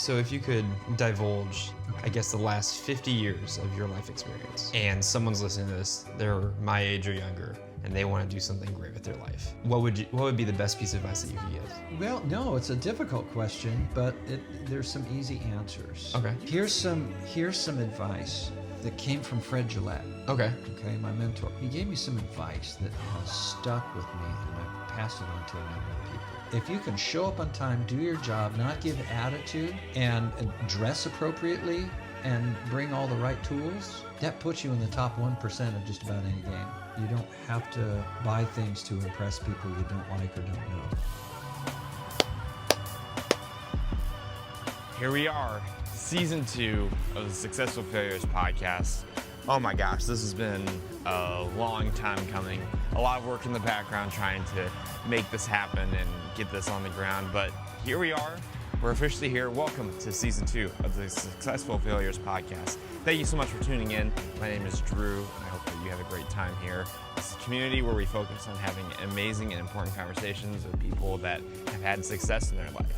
So if you could divulge, I guess, the last 50 years of your life experience, and someone's listening to this, they're my age or younger, and they want to do something great with their life, what would be the best piece of advice that you could give? Well, no, it's a difficult question, but there's some easy answers. Okay. Here's some advice that came from Fred Gillett. Okay. Okay, my mentor. He gave me some advice that has stuck with me, and I've passed it on to a number of people. If you can show up on time, do your job, not give attitude, and dress appropriately, and bring all the right tools, that puts you in the top 1% of just about any game. You don't have to buy things to impress people you don't like or don't know. Here we are, season 2 of the Successful Failures podcast. Oh my gosh, this has been a long time coming. A lot of work in the background trying to make this happen and get this on the ground, but here we are. We're officially here. Welcome to season 2 of the Successful Failures podcast. Thank you so much for tuning in. My name is Drew, and I hope that you have a great time here. It's a community where we focus on having amazing and important conversations with people that have had success in their life.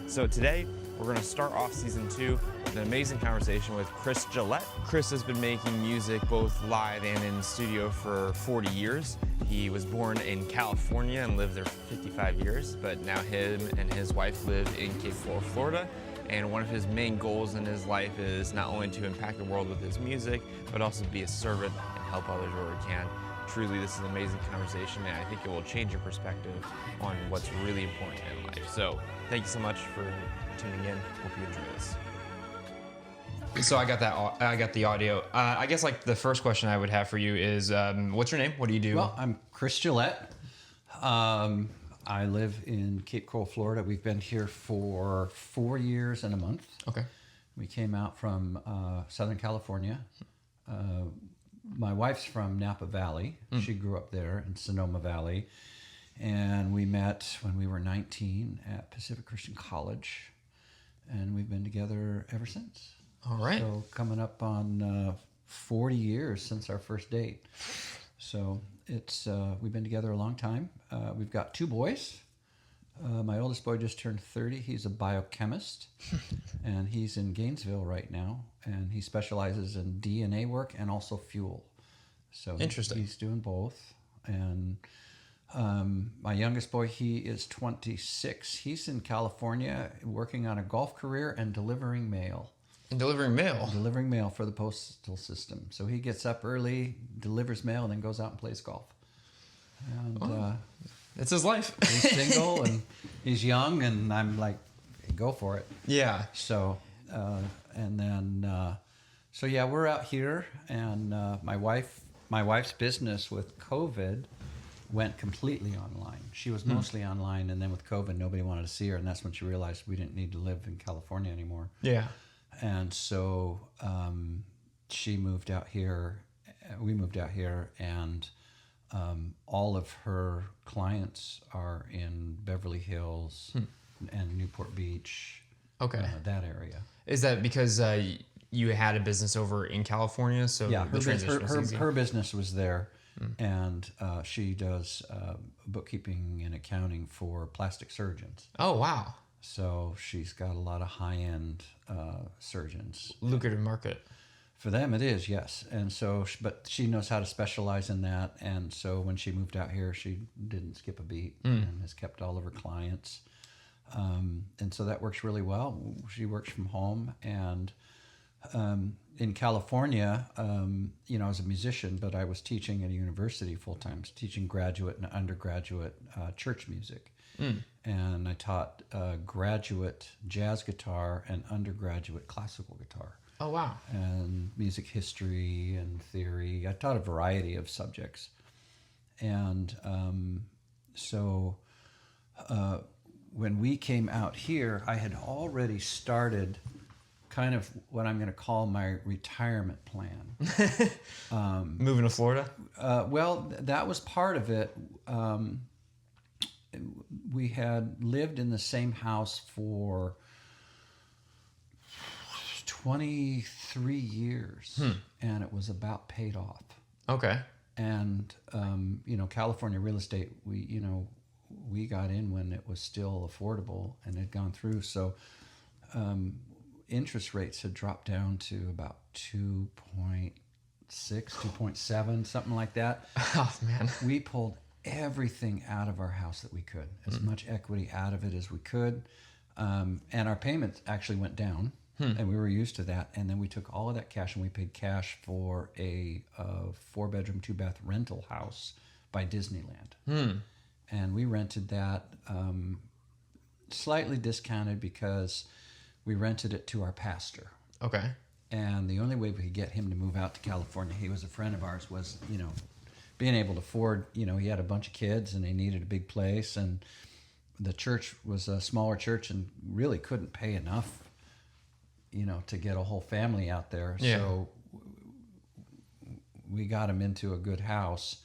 So today, we're going to start off season 2 with an amazing conversation with Chris Gillett. Chris has been making music both live and in studio for 40 years. He was born in California and lived there for 55 years, but now him and his wife live in Cape Coral, Florida. And one of his main goals in his life is not only to impact the world with his music, but also be a servant and help others where he can. Truly, this is an amazing conversation, and I think it will change your perspective on what's really important in life. So, thank you so much for tuning in. Hope you enjoy this. So I got the audio. I guess like the first question I would have for you is, what's your name? What do you do? Well, I'm Chris Gillett. I live in Cape Coral, Florida. We've been here for 4 years and a month. Okay. We came out from Southern California. My wife's from Napa Valley. She grew up there in Sonoma Valley. And we met when we were 19 at Pacific Christian College. And we've been together ever since. All right. So coming up on 40 years since our first date. So it's we've been together a long time. We've got 2 boys. My oldest boy just turned 30. He's a biochemist, and he's in Gainesville right now. And he specializes in DNA work and also fuel. So interesting. He's doing both. And my youngest boy, he is 26. He's in California working on a golf career and delivering mail. Delivering mail? Delivering mail for the postal system. So he gets up early, delivers mail, and then goes out and plays golf. And it's his life. he's single, and he's young, and I'm like, go for it. Yeah. So, so yeah, we're out here, and my wife's business with COVID went completely online. She was mostly online, and then with COVID, nobody wanted to see her, and that's when she realized we didn't need to live in California anymore. Yeah. And so she moved out here. We moved out here, and all of her clients are in Beverly Hills and Newport Beach. Okay. That area. Is that because you had a business over in California? So yeah, the transition was easy? her business was there, and she does bookkeeping and accounting for plastic surgeons. Oh, wow. So she's got a lot of high-end surgeons. Lucrative market. For them, it is, yes. And so, but she knows how to specialize in that. And so when she moved out here, she didn't skip a beat and has kept all of her clients. And so that works really well. She works from home. And in California, I was a musician, but I was teaching at a university full-time, teaching graduate and undergraduate church music. And I taught graduate jazz guitar and undergraduate classical guitar. Oh, wow. And music history and theory. I taught a variety of subjects. And so when we came out here, I had already started kind of what I'm going to call my retirement plan. Moving to Florida? Well, that was part of it. We had lived in the same house for 23 years, and it was about paid off. Okay. And California real estate, we got in when it was still affordable and had gone through. So interest rates had dropped down to about 2.6, 2.7, something like that. Oh, man. We pulled everything out of our house that we could, as much equity out of it as we could. And our payments actually went down, and we were used to that. And then we took all of that cash and we paid cash for a 4-bedroom, 2-bath rental house by Disneyland. And we rented that slightly discounted because we rented it to our pastor. Okay. And the only way we could get him to move out to California, he was a friend of ours, was, being able to afford, he had a bunch of kids and they needed a big place. And the church was a smaller church and really couldn't pay enough, to get a whole family out there. Yeah. So we got him into a good house,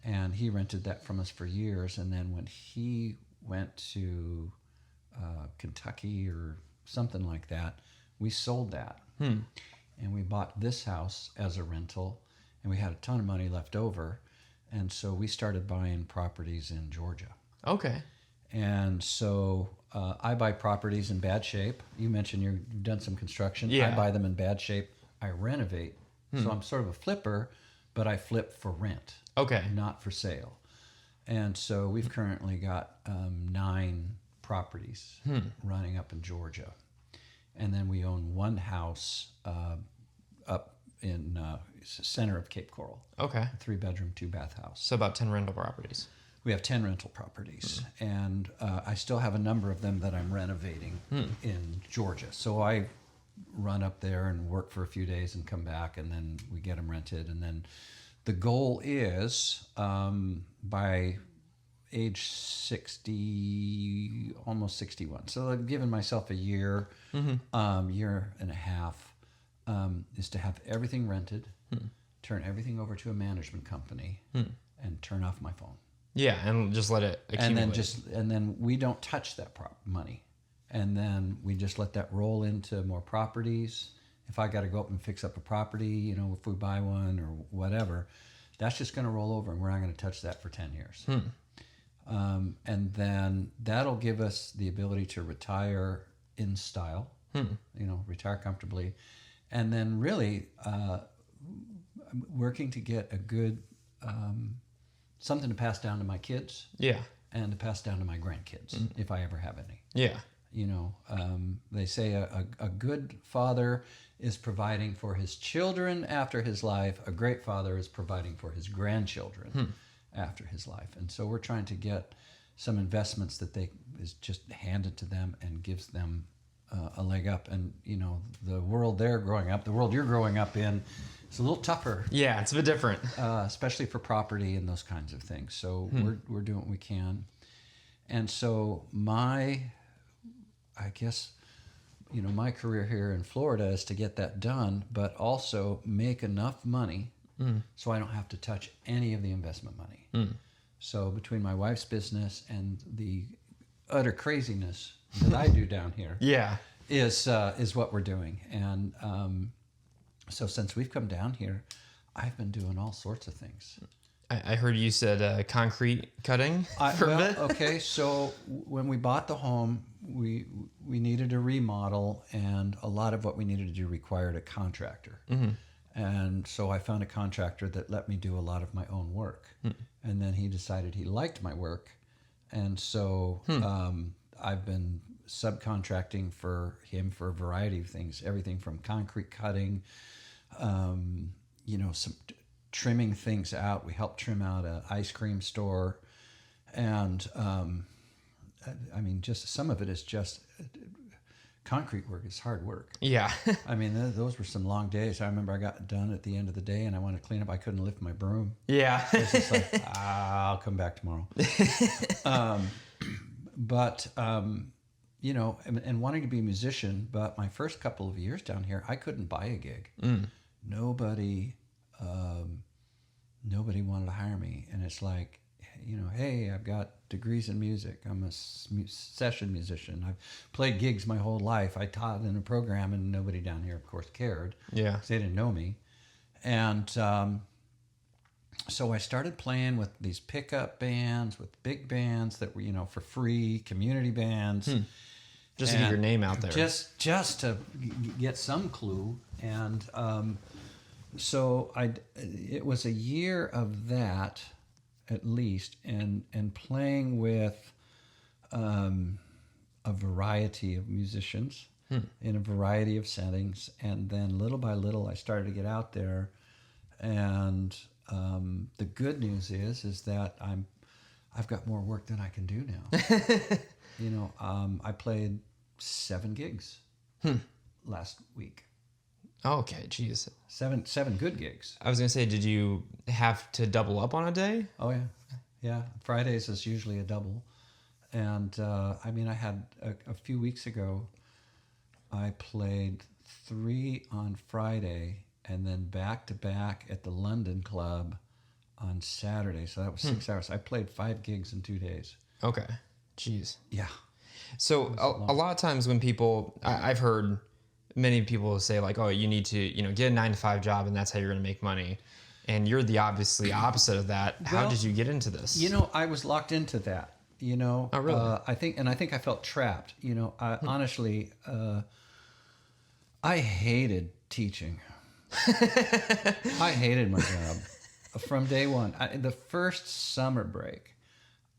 and he rented that from us for years. And then when he went to Kentucky or something like that, we sold that. And we bought this house as a rental, and we had a ton of money left over. And so we started buying properties in Georgia. Okay. And so I buy properties in bad shape. You mentioned you've done some construction. Yeah. I buy them in bad shape. I renovate. So I'm sort of a flipper, but I flip for rent. Okay. Not for sale. And so we've currently got 9 properties running up in Georgia. And then we own one house up in center of Cape Coral. Okay. A 3-bedroom, 2-bath house. So about 10 rental properties. We have 10 rental properties, and I still have a number of them that I'm renovating in Georgia. So I run up there and work for a few days and come back, and then we get them rented. And then the goal is by age 60, almost 61. So I've given myself a year, year and a half, is to have everything rented, turn everything over to a management company, and turn off my phone. Yeah, and just let it accumulate. And then we don't touch that money. And then we just let that roll into more properties. If I got to go up and fix up a property, if we buy one or whatever, that's just going to roll over, and we're not going to touch that for 10 years. And then that'll give us the ability to retire in style, retire comfortably. And then really working to get a good, something to pass down to my kids. Yeah. And to pass down to my grandkids, if I ever have any. Yeah. They say a good father is providing for his children after his life. A great father is providing for his grandchildren after his life. And so we're trying to get some investments that is just handed to them and gives them a leg up. And, the world they're growing up, the world you're growing up in, it's a little tougher. Yeah, it's a bit different. Especially for property and those kinds of things. So we're doing what we can. And so my career here in Florida is to get that done, but also make enough money so I don't have to touch any of the investment money. So between my wife's business and the utter craziness that I do down here, is what we're doing. And so since we've come down here, I've been doing all sorts of things. I heard you said concrete cutting for a bit. Okay, so when we bought the home, we needed a remodel, and a lot of what we needed to do required a contractor. And so I found a contractor that let me do a lot of my own work. And then he decided he liked my work. And so I've been subcontracting for him for a variety of things, everything from concrete cutting, some trimming things out. We helped trim out an ice cream store. And just some of it is just concrete work is hard work. Yeah. Those were some long days. I remember I got done at the end of the day and I wanted to clean up. I couldn't lift my broom. Yeah. It's just like, I'll come back tomorrow. And wanting to be a musician, but my first couple of years down here, I couldn't buy a gig. Nobody wanted to hire me. And it's like, hey, I've got degrees in music. I'm a session musician. I've played gigs my whole life. I taught in a program, and nobody down here, of course, cared. Yeah. 'Cause they didn't know me. And so I started playing with these pickup bands, with big bands that were, for free, community bands. Just to get your name out there. Just to get some clue. And so it was a year of that, at least, and playing with a variety of musicians in a variety of settings. And then little by little, I started to get out there. And the good news is that I've got more work than I can do now. I played 7 gigs last week. Oh, okay, geez. 7 good gigs. I was gonna say, did you have to double up on a day? Oh yeah. Fridays is usually a double, and I had a few weeks ago. I played 3 on Friday, and then back to back at the London Club on Saturday. So that was 6 hours. I played 5 gigs in 2 days. Okay, jeez. Yeah. So a lot of times when people, I've heard many people say like, oh, you need to, get a 9-to-5 job and that's how you're going to make money. And you're the obviously opposite of that. How did you get into this? I was locked into that, Oh, really? I think I felt trapped, honestly, I hated teaching. I hated my job from day one. The first summer break,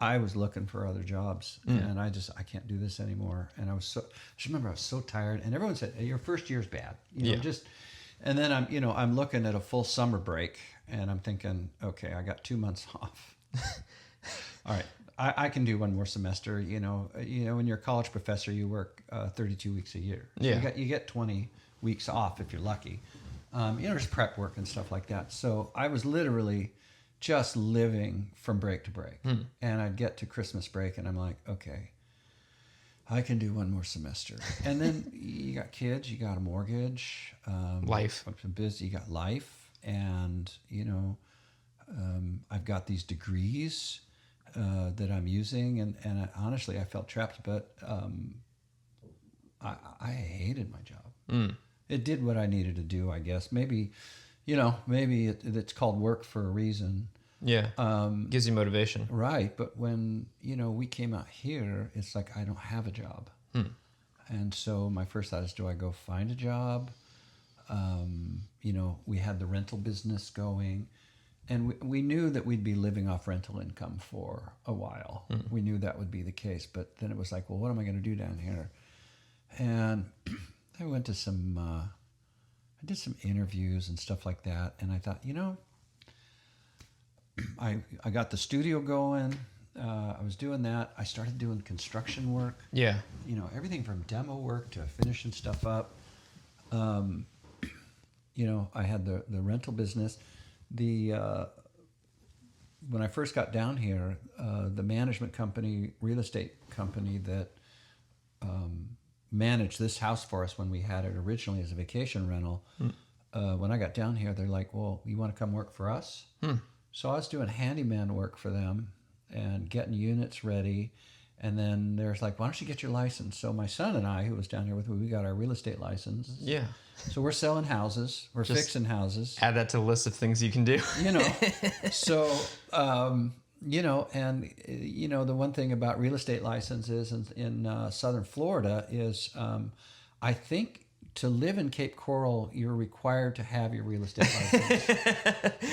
I was looking for other jobs, and I can't do this anymore. And I just remember I was so tired, and everyone said, hey, your first year's bad, and then I'm looking at a full summer break, and I'm thinking, okay, I got 2 months off. All right, I can do one more semester. When you're a college professor, you work 32 weeks a year. So you get 20 weeks off if you're lucky. There's prep work and stuff like that. So I was literally just living from break to break. And I'd get to Christmas break and I'm like, okay, I can do one more semester. And then you got kids, you got a mortgage. Life. I'm busy, you got life. And, I've got these degrees that I'm using. And honestly, I felt trapped, but I hated my job. It did what I needed to do, I guess. Maybe it's called work for a reason. Yeah. Gives you motivation. Right. But when, we came out here, it's like I don't have a job. And so my first thought is, do I go find a job? We had the rental business going. And we knew that we'd be living off rental income for a while. We knew that would be the case. But then it was like, well, what am I going to do down here? And I went to I did some interviews and stuff like that. And I thought, I got the studio going. I was doing that. I started doing construction work. Yeah. Everything from demo work to finishing stuff up. I had the rental business. When I first got down here, the management company, real estate company that managed this house for us when we had it originally as a vacation rental. When I got down here, they're like, well, you want to come work for us? So I was doing handyman work for them and getting units ready. And then there's like, why don't you get your license? So my son and I, who was down here with me, we got our real estate license. Yeah. So we're selling houses. We're fixing houses. Add that to the list of things you can do. So, and the one thing about real estate licenses in Southern Florida is I think to live in Cape Coral, you're required to have your real estate license.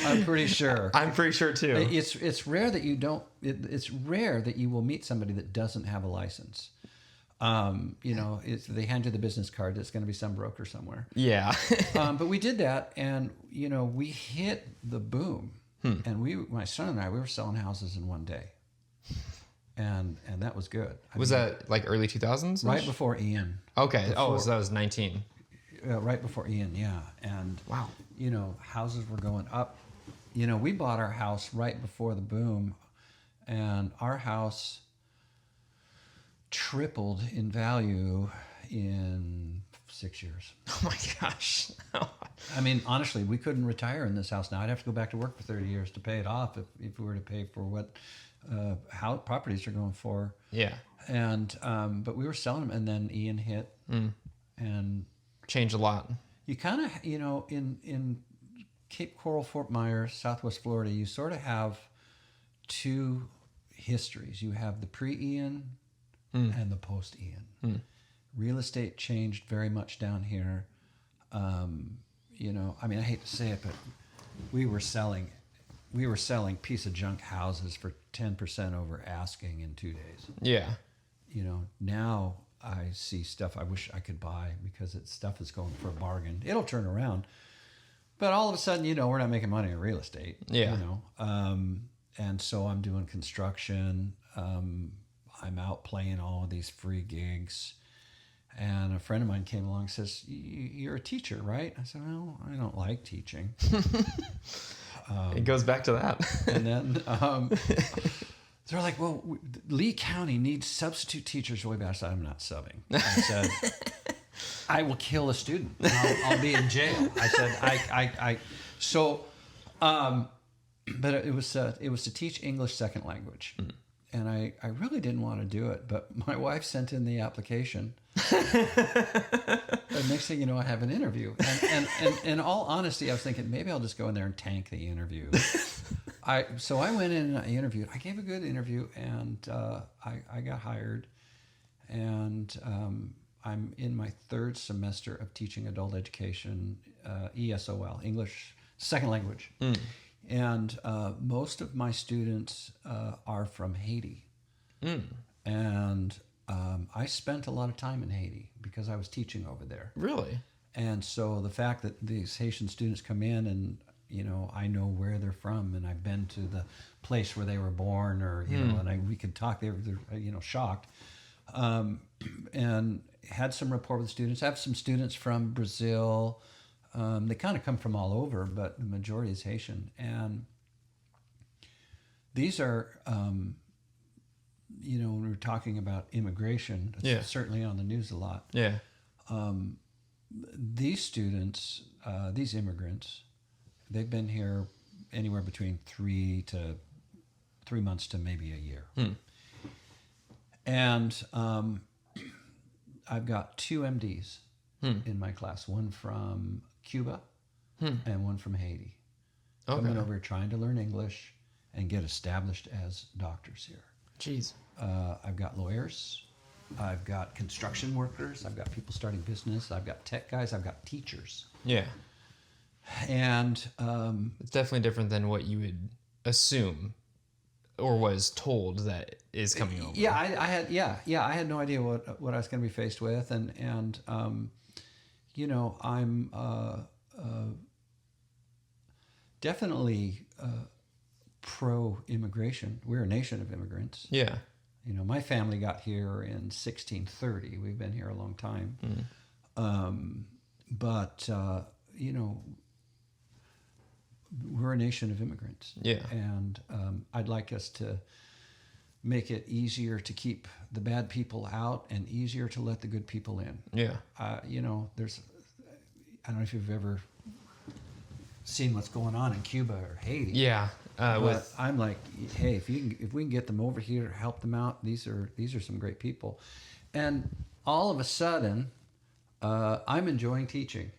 I'm pretty sure. I'm pretty sure too. It's rare that you don't. It's rare that you will meet somebody that doesn't have a license. They hand you the business card. It's going to be some broker somewhere. Yeah. But we did that, and we hit the boom. And my son and I, we were selling houses in one day, and that was good. Was that like early 2000s? Right before Ian. Okay. So that was 19. Right before Ian, yeah. And wow, houses were going up. We bought our house right before the boom, and our house tripled in value in 6 years. Oh my gosh. I mean, honestly, we couldn't retire in this house now. I'd have to go back to work for 30 years to pay it off if we were to pay for what how properties are going for. Yeah. And but we were selling them, and then Ian hit and changed a lot. You kind of, in Cape Coral, Fort Myers, Southwest Florida, you sort of have two histories. You have the pre-Ian and the post-Ian. Real estate changed very much down here. You know, I mean, I hate to say it, but we were selling piece of junk houses for 10% over asking in 2 days. Yeah. You know, now I see stuff I wish I could buy because stuff is going for a bargain. It'll turn around, but all of a sudden, you know, we're not making money in real estate. Yeah. You know, and so I'm doing construction. I'm out playing all of these free gigs. And a friend of mine came along and says, "You're a teacher, right?" I said, "Well, I don't like teaching." It goes back to that. And then they're like, "Well, Lee County needs substitute teachers really bad." I said, "I'm not subbing." I said, "I will kill a student. I'll be in jail." I said, but it was to teach English second language. And I really didn't want to do it, but my wife sent in the application. The next thing you know, I have an interview. And in all honesty, I was thinking maybe I'll just go in there and tank the interview. So I went in and I interviewed. I gave a good interview, and I got hired. And I'm in my third semester of teaching adult education, ESOL, English second language. And most of my students are from Haiti. And I spent a lot of time in Haiti because I was teaching over there. Really? And so the fact that these Haitian students come in and, you know, I know where they're from and I've been to the place where they were born, or, you know, and we could talk, they're you know, shocked. And had some rapport with the students. I have some students from Brazil. They kind of come from all over, but the majority is Haitian. And these are, you know, when we're talking about immigration, it's certainly on the news a lot. Yeah. These students, these immigrants, they've been here anywhere between 3 months to maybe a year. And I've got 2 MDs in my class, one from Cuba and one from Haiti. Coming over trying to learn English and get established as doctors here. Jeez. I've got lawyers. I've got construction workers. I've got people starting business. I've got tech guys. I've got teachers. Yeah. And it's definitely different than what you would assume or was told that is coming over. Yeah, I had no idea what I was going to be faced with, and you know, I'm definitely pro-immigration. We're a nation of immigrants. Yeah. You know, my family got here in 1630. We've been here a long time. But you know, we're a nation of immigrants. Yeah. And I'd like us to make it easier to keep the bad people out and easier to let the good people in. Yeah. You know, I don't know if you've ever seen what's going on in Cuba or Haiti. Yeah. But I'm like, hey, if we can get them over here, help them out. These are some great people. And all of a sudden, I'm enjoying teaching.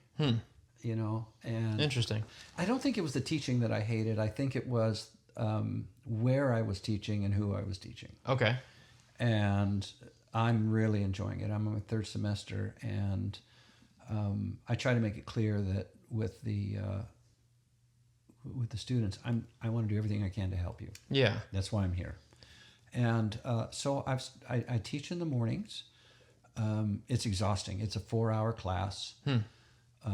You know, and Interesting. I don't think it was the teaching that I hated. I think it was where I was teaching and who I was teaching. Okay. And I'm really enjoying it. I'm in my third semester, and I try to make it clear that with the students, I want to do everything I can to help you. Yeah. That's why I'm here. And so I teach in the mornings. It's exhausting. It's a 4-hour class.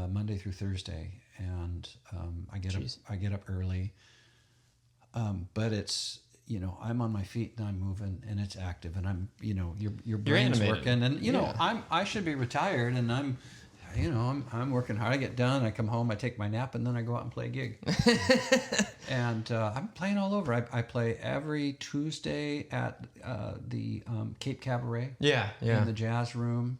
Monday through Thursday, and I get up early. But it's, you know, I'm on my feet and I'm moving and it's active, and I'm, you know, your brain's working, and you know, I should be retired, and I'm working hard. I get done, I come home, I take my nap, and then I go out and play a gig. And I'm playing all over. I play every Tuesday at the Cape Cabaret. Yeah. In the jazz room.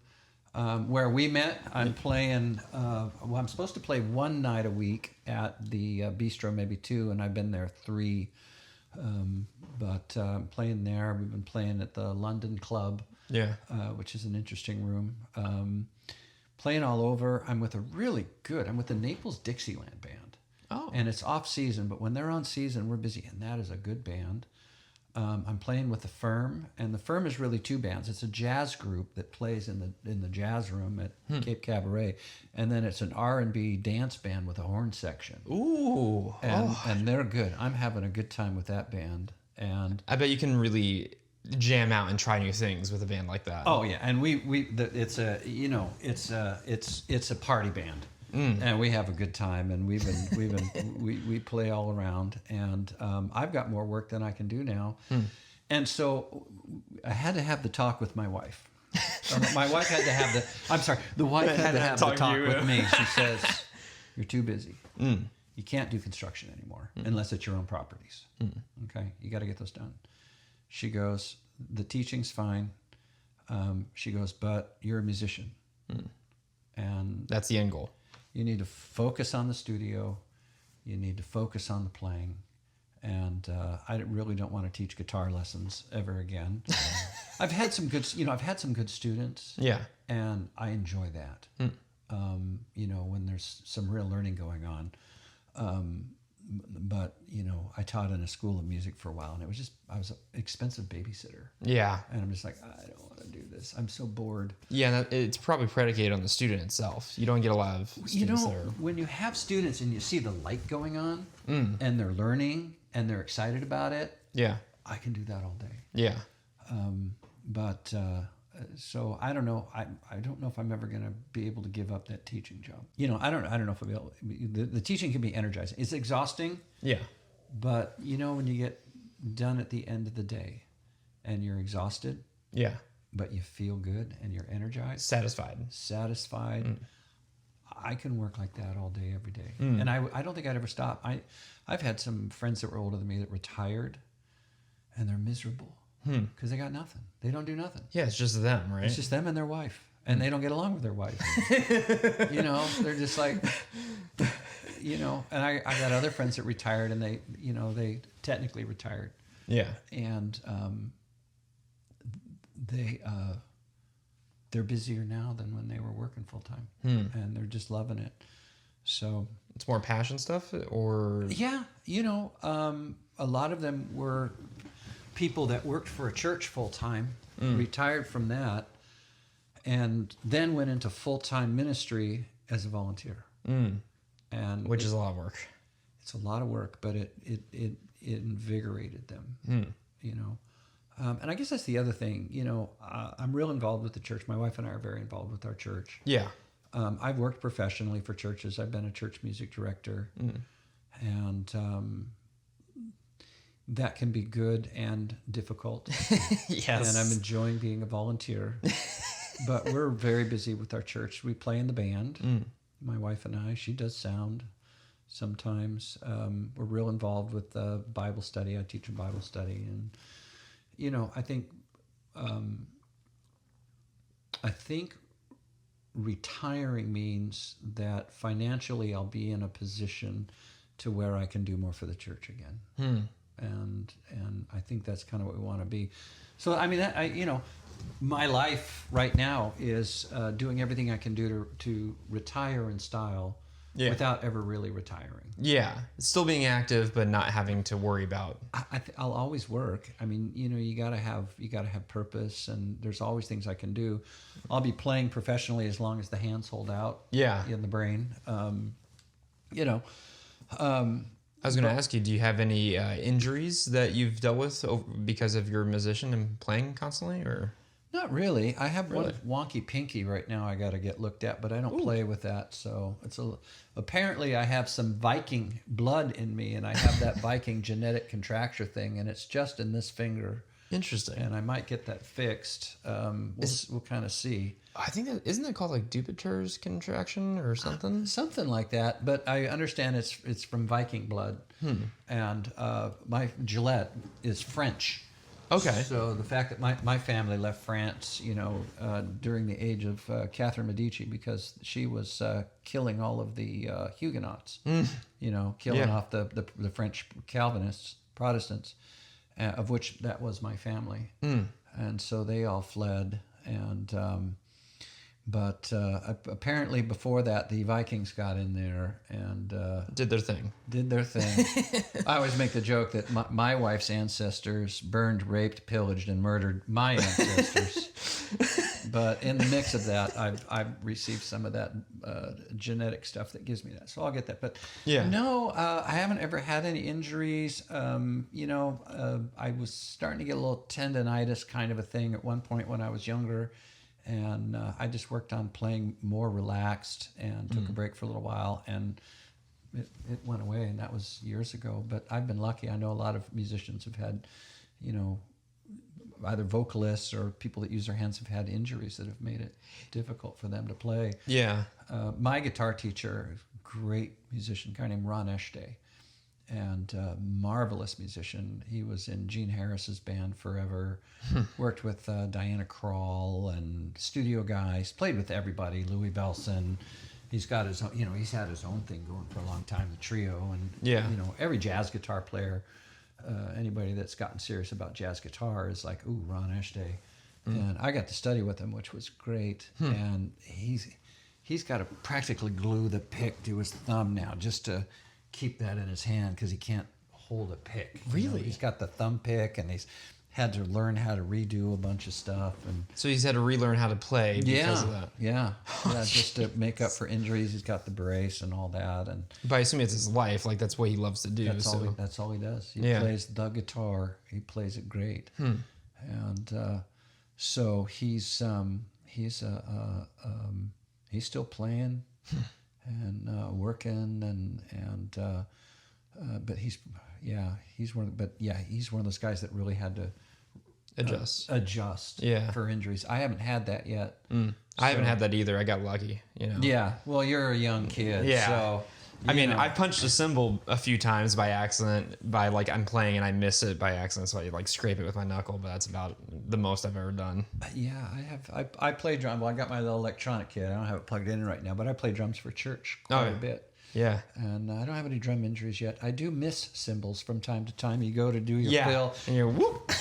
Where we met, I'm playing, I'm supposed to play one night a week at the bistro, maybe 2, and I've been there 3. But I'm playing there. We've been playing at the London Club, which is an interesting room. Playing all over. I'm with the Naples Dixieland Band. Oh. And it's off season, but when they're on season, we're busy, and that is a good band. I'm playing with the Firm, and the Firm is really two bands. It's a jazz group that plays in the jazz room at Cape Cabaret, and then it's an R&B dance band with a horn section. Ooh. And they're good. I'm having a good time with that band, and I bet you can really jam out and try new things with a band like that. oh yeah, and it's a party band. And we have a good time, and we play all around, and I've got more work than I can do now, and so I had to have the talk with my wife. My wife had to have the wife had to have the talk with me. She says, "You're too busy. You can't do construction anymore unless it's your own properties. Okay, you got to get those done." She goes, "The teaching's fine." She goes, "But you're a musician, and That's the end goal. you need to focus on the studio. You need to focus on the playing. And I really don't want to teach guitar lessons ever again." I've had some good students. Yeah. And I enjoy that. When there's some real learning going on. But I taught in a school of music for a while, and I was an expensive babysitter. Yeah. And I'm just like, I don't want to do this. I'm so bored. Yeah, and it's probably predicated on the student itself. You don't get a lot of students that are... When you have students and you see the light going on, and they're learning and they're excited about it, Yeah. I can do that all day. Yeah. So I don't know. I don't know if I'm ever going to be able to give up that teaching job. I don't know if I'll be able. The teaching can be energizing. It's exhausting. Yeah. But when you get done at the end of the day, and you're exhausted, Yeah. but you feel good and you're energized, Satisfied. I can work like that all day, every day. And I don't think I'd ever stop. I've had some friends that were older than me that retired, and they're miserable because they got nothing. They don't do nothing. Yeah, it's just them, right? It's just them and their wife, and they don't get along with their wife. They're just like, And I got other friends that retired, and they technically retired. Yeah. And they're busier now than when they were working full time, and they're just loving it. So It's more passion stuff, or... yeah, a lot of them were people that worked for a church full time, retired from that, and then went into full-time ministry as a volunteer. And Which is a lot of work. it's a lot of work, but it invigorated them. And I guess that's the other thing. I'm real involved with the church. My wife and I are very involved with our church. Yeah. I've worked professionally for churches. I've been a church music director, and that can be good and difficult. Yes. And I'm enjoying being a volunteer. But we're very busy with our church. We play in the band. My wife and I. She does sound sometimes. We're real involved with Bible study. I teach a Bible study, and I think retiring means that financially I'll be in a position to where I can do more for the church again. And I think that's kind of what we want to be. So my life right now is doing everything I can do to retire in style without ever really retiring. Yeah. Still being active, but not having to worry about... I'll always work. You gotta have purpose, and there's always things I can do. I'll be playing professionally as long as the hands hold out. Yeah. In the brain. I was going to ask you, do you have any injuries that you've dealt with because of your musician and playing constantly, or? Not really. I have one wonky pinky right now I got to get looked at, but I don't play with that. So apparently I have some Viking blood in me, and I have that Viking genetic contracture thing, and it's just in this finger. Interesting. And I might get that fixed. We'll kind of see. I think isn't that called like Dupuytren's contraction or something? Something like that, but I understand it's from Viking blood. And my Gillett is French. Okay. So the fact that my family left France, during the age of Catherine Medici, because she was killing all of the Huguenots, killing off the French Calvinists, Protestants, of which that was my family. And so they all fled. And But apparently before that, the Vikings got in there and Did their thing. did their thing. I always make the joke that my wife's ancestors burned, raped, pillaged, and murdered my ancestors. But in the mix of that, I've received some of that genetic stuff that gives me that. So I'll get that. But Yeah. no, I haven't ever had any injuries. I was starting to get a little tendonitis kind of a thing at one point when I was younger. And I just worked on playing more relaxed and took a break for a little while, and it went away, and that was years ago. But I've been lucky. I know a lot of musicians have had, either vocalists or people that use their hands have had injuries that have made it difficult for them to play. Yeah. My guitar teacher, great musician, a guy named Ron Eshday, and marvelous musician. He was in Gene Harris's band forever, worked with Diana Krall and studio guys, played with everybody, Louis Bellson. He's got his own, he's had his own thing going for a long time, the trio. And, every jazz guitar player, anybody that's gotten serious about jazz guitar is like, ooh, Ron Eshday. And I got to study with him, which was great. And he's got to practically glue the pick to his thumb now just to keep that in his hand because he can't hold a pick. Really? He's got the thumb pick, and he's had to learn how to redo a bunch of stuff. And So he's had to relearn how to play because of that. Yeah, just to make up for injuries. He's got the brace and all that, and But I assume it's his life. Like, that's what he loves to do. that's all he does. He plays the guitar. He plays it great, and so he's still playing and working but he's one of those guys that really had to adjust for injuries. I haven't had that yet. I haven't had that either. I got lucky, Yeah, well, you're a young kid. Yeah. So I punched a cymbal a few times by accident. I'm playing and I miss it by accident, so I scrape it with my knuckle. But that's about the most I've ever done. Yeah, I have. I play drum. Well, I got my little electronic kit. I don't have it plugged in right now, but I play drums for church quite a bit. Yeah. And I don't have any drum injuries yet. I do miss cymbals from time to time. You go to do your fill. And you're whoop.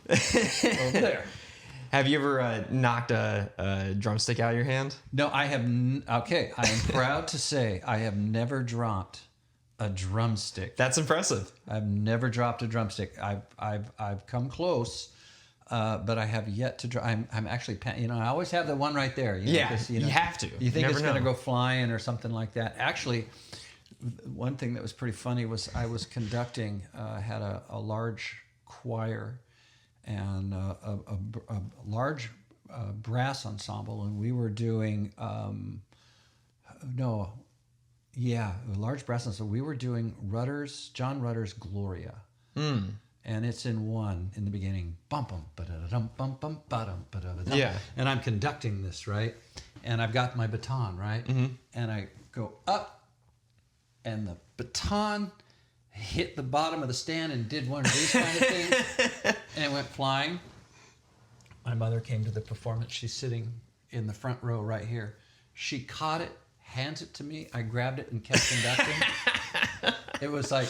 Over there. Have you ever knocked a drumstick out of your hand? No, I have. Okay, I am proud to say I have never dropped a drumstick. That's impressive. I've never dropped a drumstick. I've come close, but I have yet to drop. I'm actually, I always have the one right there. You have to. You think it's going to know. go flying or something like that. Actually, one thing that was pretty funny was I was conducting, had a large choir and a large brass ensemble, and we were doing a large brass ensemble. We were doing John Rutter's Gloria, and it's in the beginning, bum bum ba-da-dum bum bum ba-dum ba-da-dum. Yeah, and I'm conducting this, right, and I've got my baton, right, and I go up, and the baton hit the bottom of the stand and did one of these kind of things, and it went flying. My mother came to the performance. She's sitting in the front row right here. She caught it, hands it to me. I grabbed it and kept conducting. It was like,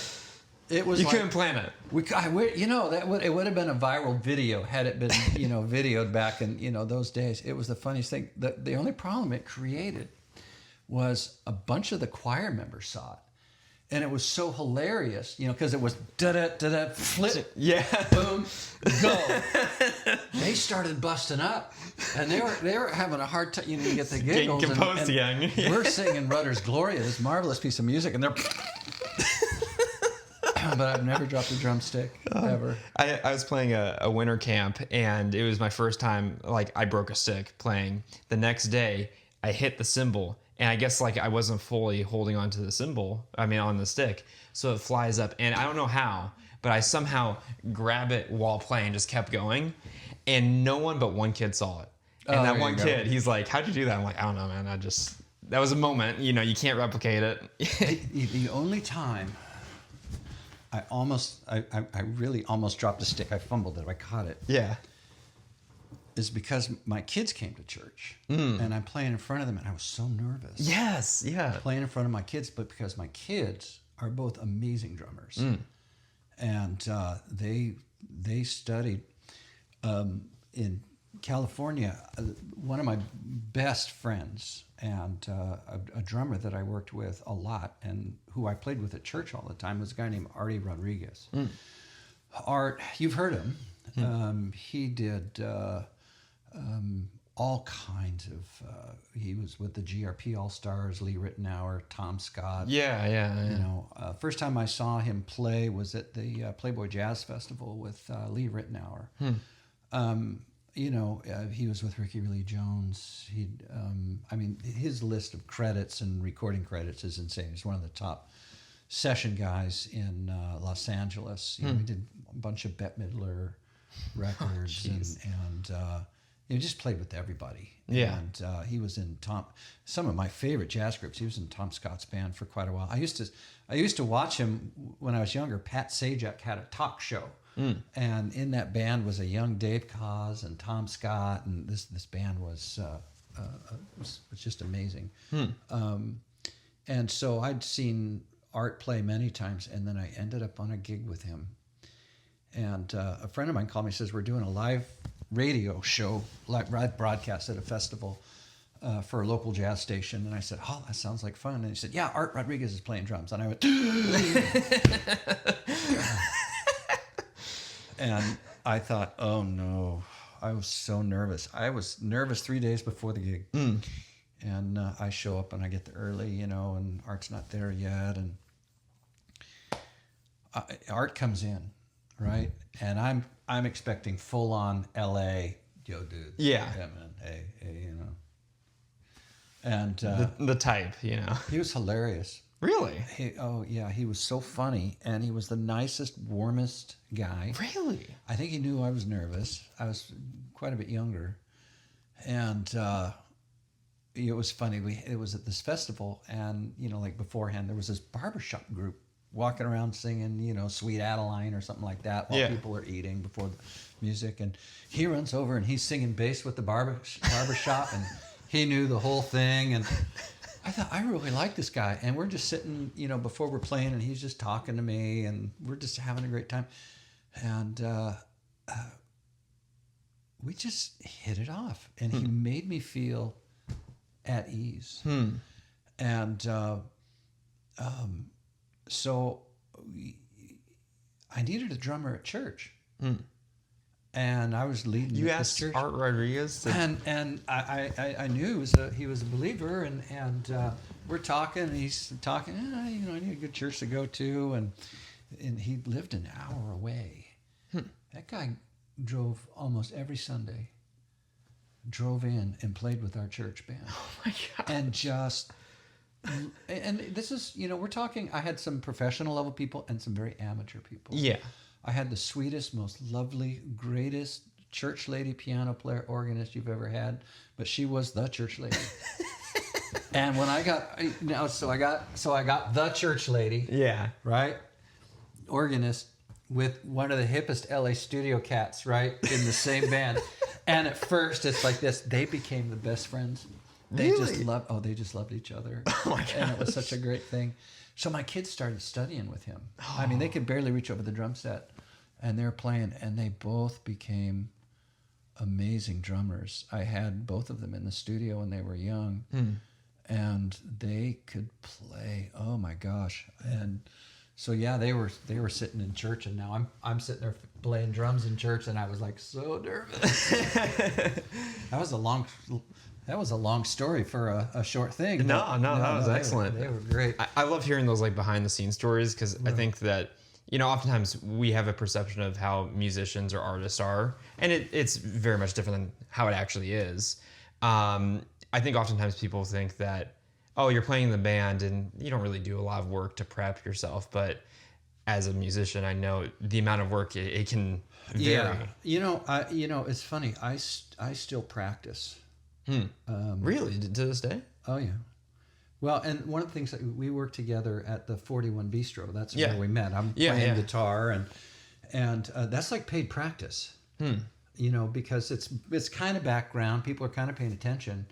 you couldn't plan it. It would have been a viral video had it been, videoed back in, those days. It was the funniest thing. The only problem it created was a bunch of the choir members saw it. And it was so hilarious, because it was da-da, flip, boom, go. They started busting up, and they were having a hard time, to get the giggles. Getting composed again. Yeah. We're singing Rutter's Gloria, this marvelous piece of music, and they're... But I've never dropped a drumstick, ever. I was playing a winter camp, and it was my first time, I broke a stick playing. The next day, I hit the cymbal, and I guess I wasn't fully holding onto the cymbal, on the stick. So it flies up, and I don't know how, but I somehow grab it while playing, just kept going, and no one but one kid saw it. And that one kid, he's like, "How'd you do that?" I'm like, "I don't know, man. That was a moment, you can't replicate it." The only time I really almost dropped a stick, I fumbled it, I caught it. Yeah. Is because my kids came to church and I'm playing in front of them and I was so nervous. Yes, yeah. Playing in front of my kids, but because my kids are both amazing drummers. And they studied in California, one of my best friends and a drummer that I worked with a lot and who I played with at church all the time was a guy named Artie Rodriguez. Art, you've heard him. He did all kinds of, he was with the GRP All-Stars, Lee Ritenour, Tom Scott. Yeah. You know, first time I saw him play was at the Playboy Jazz Festival with Lee Ritenour. You know, he was with Ricky Lee Jones. I mean, his list of credits and recording credits is insane. He's one of the top session guys in Los Angeles. You know, he did a bunch of Bette Midler records and he just played with everybody. Yeah. And he was in some of my favorite jazz groups. He was in Tom Scott's band for quite a while. I used to watch him when I was younger. Pat Sajak had a talk show. And in that band was a young Dave Koz and Tom Scott, and this band was just amazing. And so I'd seen Art play many times, and then I ended up on a gig with him. And a friend of mine called me and says, we're doing a live radio show, live broadcast at a festival for a local jazz station. And I said, oh, that sounds like fun. And he said, yeah, Art Rodriguez is playing drums. And I went, and I thought, oh no, I was so nervous. I was nervous 3 days before the gig. And I show up and I get there early, you know, and Art's not there yet. And Art comes in, right? And I'm expecting full on LA, yo, dude. Yeah. Come in, hey, you know. And The type, you know. he was hilarious. Really? He was so funny, and he was the nicest, warmest guy. Really? I think he knew I was nervous. I was quite a bit younger, and it was funny. It was at this festival, and you know, like beforehand, there was this barbershop group walking around singing, you know, Sweet Adeline or something like that while people are eating before the music, and he runs over and he's singing bass with the barbershop, and he knew the whole thing, and I thought, I really like this guy. And we're just sitting, you know, before we're playing, and he's just talking to me, and we're just having a great time. And we just hit it off. And he made me feel at ease. And so I needed a drummer at church. And I was leading You this asked church. Art Rodriguez to... And I knew he was a believer, and we're talking, and he's talking, you know, I need a good church to go to, and he lived an hour away. That guy drove almost every Sunday, drove in and played with our church band. Oh my God. And this is, you know, we're talking, I had some professional level people and some very amateur people. Yeah. I had the sweetest, most lovely, greatest church lady piano player, organist you've ever had, but she was the church lady. And when I got the church lady, Yeah. right, organist with one of the hippest LA studio cats, right, in the same band. And at first, it's like this. They became the best friends. They Really? they just loved each other. Oh my gosh. And it was such a great thing. So my kids started studying with him. I mean, they could barely reach over the drum set, and they're playing, and they both became amazing drummers. I had both of them in the studio when they were young, and they could play. Oh my gosh! And so yeah, they were sitting in church, and now I'm sitting there playing drums in church, and I was like so nervous. That was a long story for a short thing. No, that was excellent. They were great. I love hearing those like behind the scenes stories because I think that, you know, oftentimes we have a perception of how musicians or artists are, and it's very much different than how it actually is. I think oftentimes people think that, oh, you're playing in the band and you don't really do a lot of work to prep yourself, but as a musician, I know the amount of work it can vary. Yeah, it's funny. I still practice. Really? To this day? Oh yeah. Well, and one of the things that we worked together at the 41 Bistro. That's where we met. I'm playing guitar, and that's like paid practice. You know, because it's kind of background. People are kind of paying attention,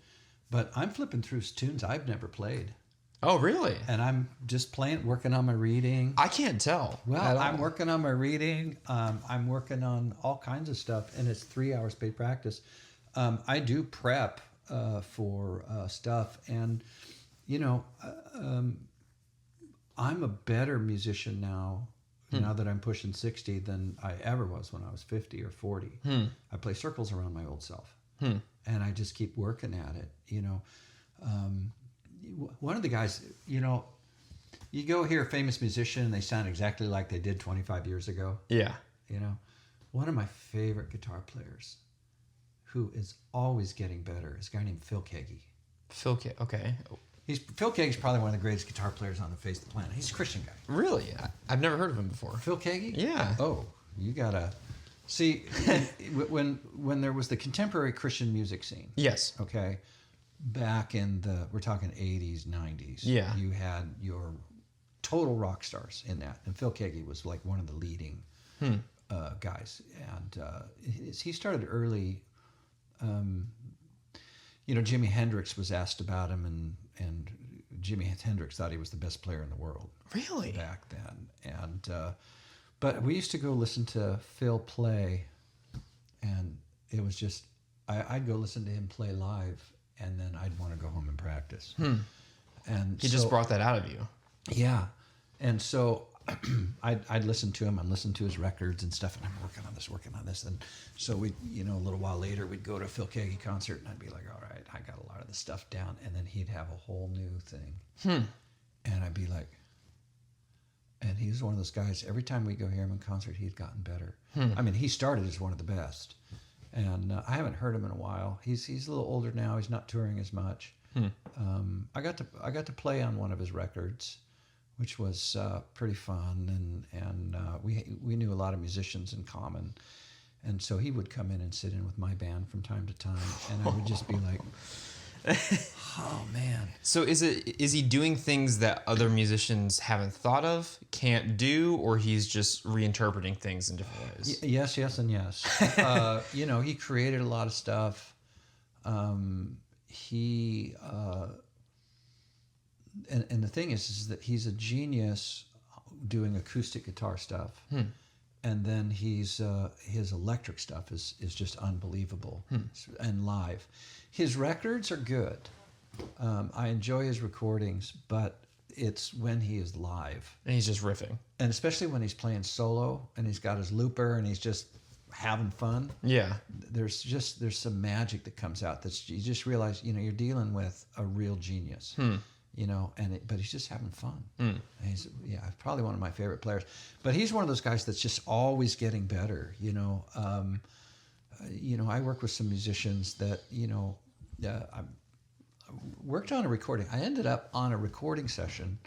but I'm flipping through tunes I've never played. Oh, really? And I'm just working on my reading. I can't tell. Well, I'm working on my reading. I'm working on all kinds of stuff, and it's 3 hours paid practice. I do prep for stuff, and I'm a better musician now that I'm pushing 60 than I ever was when I was 50 or 40. I play circles around my old self, and I just keep working at it. One of the guys, you go hear a famous musician and they sound exactly like they did 25 years ago. Yeah. One of my favorite guitar players who is always getting better is a guy named Phil Keaggy. Okay. Phil Keaggy's probably one of the greatest guitar players on the face of the planet. He's a Christian guy. Really? I've never heard of him before. Phil Keaggy? Yeah. Oh, you gotta see when there was the contemporary Christian music scene. Yes. Okay. Back in we're talking 80s, 90s. Yeah. You had your total rock stars in that, and Phil Keaggy was like one of the leading guys, and he started early. Jimi Hendrix was asked about him, and Jimi Hendrix thought he was the best player in the world. Really? Back then. And but we used to go listen to Phil play, and it was just I'd go listen to him play live, and then I'd want to go home and practice. And he just brought that out of you. Yeah. And so I'd listen to him and listen to his records and stuff, and I'm working on this. And so we, a little while later, we'd go to a Phil Keaggy concert, and I'd be like, all right, I got a lot of this stuff down. And then he'd have a whole new thing. And I'd be like, and he's one of those guys, every time we go hear him in concert, he'd gotten better. I mean, he started as one of the best. And I haven't heard him in a while. He's a little older now. He's not touring as much. I got to play on one of his records, which was pretty fun, and we knew a lot of musicians in common, and so he would come in and sit in with my band from time to time, and I would just be like, oh man. So is he doing things that other musicians haven't thought of, can't do, or he's just reinterpreting things in different ways? Yes, and yes. He created a lot of stuff. And the thing is that he's a genius doing acoustic guitar stuff, and then his electric stuff is just unbelievable, and live. His records are good. I enjoy his recordings, but it's when he is live, And he's just riffing. and especially when he's playing solo and he's got his looper and he's just having fun. Yeah. There's some magic that comes out. You just realize you're dealing with a real genius. But he's just having fun. And he's probably one of my favorite players. But he's one of those guys that's just always getting better. I work with some musicians that I worked on a recording. I ended up on a recording session,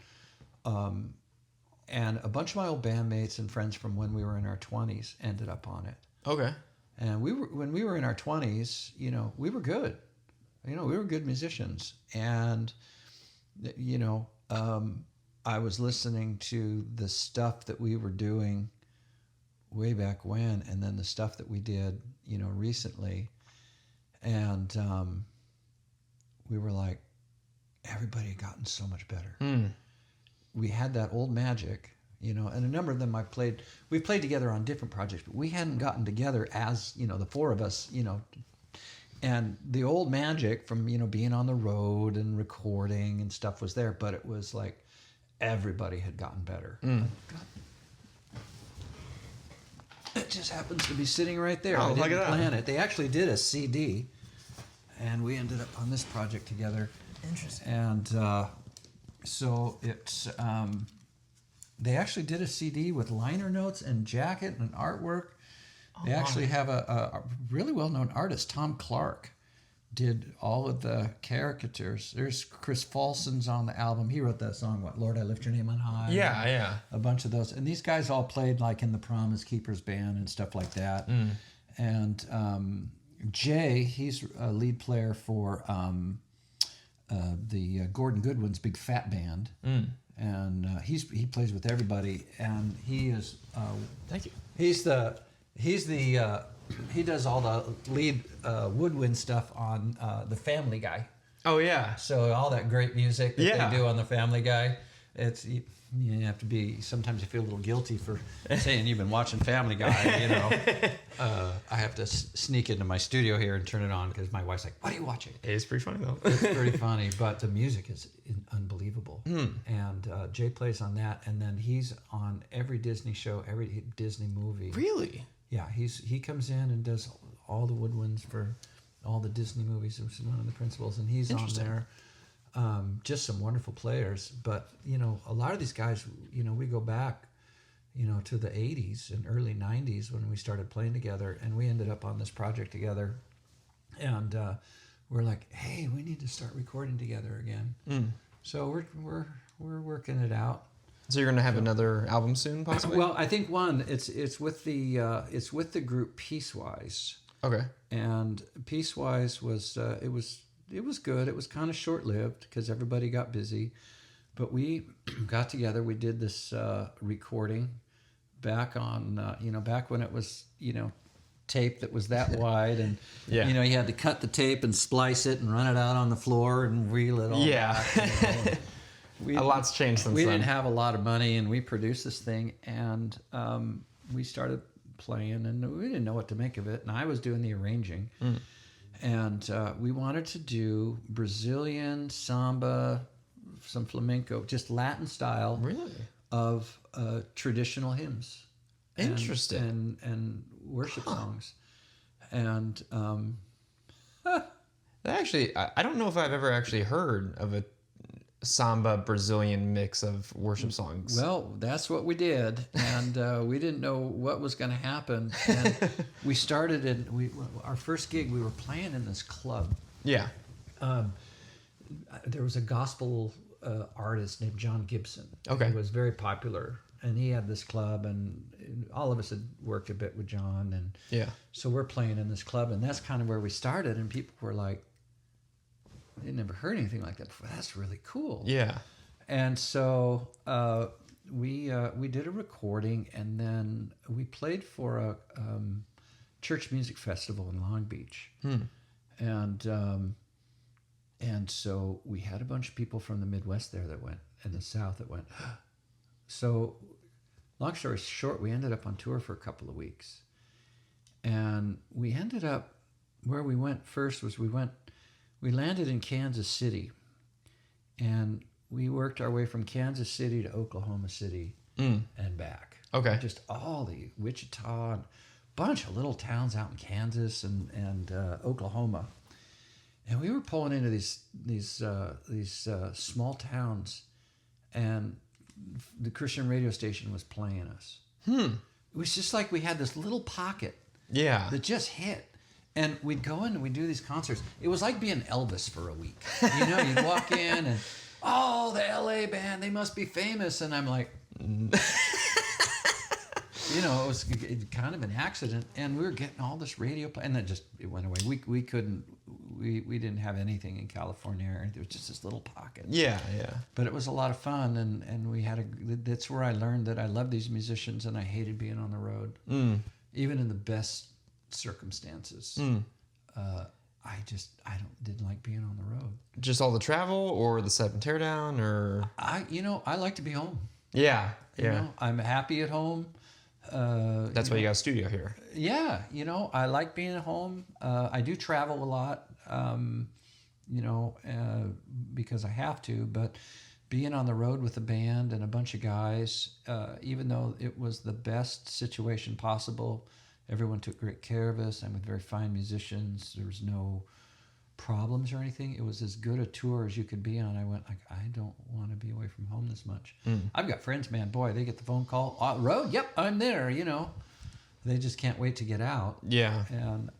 and a bunch of my old bandmates and friends from when we were in our 20s ended up on it. Okay. And when we were in our 20s, we were good. We were good musicians, and I was listening to the stuff that we were doing way back when, and then the stuff that we did, recently. And we were like, everybody had gotten so much better. We had that old magic, and a number of them we played together on different projects, but we hadn't gotten together as, the four of us, and the old magic from, being on the road and recording and stuff was there, but it was like everybody had gotten better. It just happens to be sitting right there. I didn't plan it. They actually did a CD, and we ended up on this project together. Interesting. And so it's they actually did a CD with liner notes and jacket and artwork. They actually have a really well-known artist, Tom Clark, did all of the caricatures. There's Chris Folson's on the album. He wrote that song, Lord, I Lift Your Name on High. Yeah. A bunch of those. And these guys all played like in the Promise Keepers band and stuff like that. And Jay, he's a lead player for the Gordon Goodwin's Big Fat Band. And he plays with everybody. And he is... Thank you. He does all the lead woodwind stuff on The Family Guy. Oh, yeah. So all that great music that they do on The Family Guy. It's you have to be. Sometimes you feel a little guilty for saying you've been watching Family Guy. You know, I have to sneak into my studio here and turn it on because my wife's like, "What are you watching?" It's pretty funny though. It's pretty funny, but the music is unbelievable. And Jay plays on that, and then he's on every Disney show, every Disney movie. Really? Yeah, he comes in and does all the woodwinds for all the Disney movies. He's one of the principals, and he's on there. Just some wonderful players, but you know, a lot of these guys, you know, we go back, you know, to the 80s and early 90s when we started playing together, and we ended up on this project together, and we're like, hey, we need to start recording together again. So we're working it out. So you're gonna have another album soon, possibly? Well, I think it's with the group Peacewise. Okay. And Peacewise was it was good. It was kind of short-lived because everybody got busy. But we got together. We did this recording back on, back when it was, tape that was that wide. And, Yeah. You had to cut the tape and splice it and run it out on the floor and reel it all back. A lot's changed since we then. didn't have a lot of money, and we produced this thing. And we started playing, and we didn't know what to make of it. And I was doing the arranging. And we wanted to do Brazilian, samba, some flamenco, just Latin style Really? of traditional hymns. Interesting. And worship songs. And Actually, I don't know if I've ever actually heard of a samba Brazilian mix of worship songs. well, that's what we did. And we didn't know what was going to happen. And we started our first gig, we were playing in this club. Yeah. There was a gospel artist named John Gibson. Okay. He was very popular, and he had this club, and all of us had worked a bit with John, and Yeah. so we're playing in this club, and that's kind of where we started, and people were like, they never heard anything like that before. That's really cool. Yeah. And so we did a recording, and then we played for a church music festival in Long Beach. And so we had a bunch of people from the Midwest there that went, and the South that went. So long story short, we ended up on tour for a couple of weeks. And we ended up, where we went first was we landed in Kansas City. And we worked our way from Kansas City to Oklahoma City and back. Okay. Just all the Wichita and a bunch of little towns out in Kansas and Oklahoma. And we were pulling into these small towns, and the Christian radio station was playing us. It was just like we had this little pocket Yeah. that just hit. And we'd go in and we'd do these concerts. It was like being Elvis for a week. You'd walk in and, oh, the LA band, they must be famous. And I'm like, it was kind of an accident. And we were getting all this radio play, and then it went away. We didn't have anything in California. There was just this little pocket. Yeah. Yeah. But it was a lot of fun, and that's where I learned that I love these musicians, and I hated being on the road. Even in the best circumstances. I didn't like being on the road. Just all the travel, or the set and tear down, or I like to be home. yeah. I'm happy at home. That's why you got a studio here. Yeah, I like being at home. I do travel a lot, because I have to, but being on the road with a band and a bunch of guys, even though it was the best situation possible, everyone took great care of us. I'm with very fine musicians. There was no problems or anything. It was as good a tour as you could be on. I went like, I don't want to be away from home this much. I've got friends, man, boy, they get the phone call, road, yep, I'm there, They just can't wait to get out. Yeah. And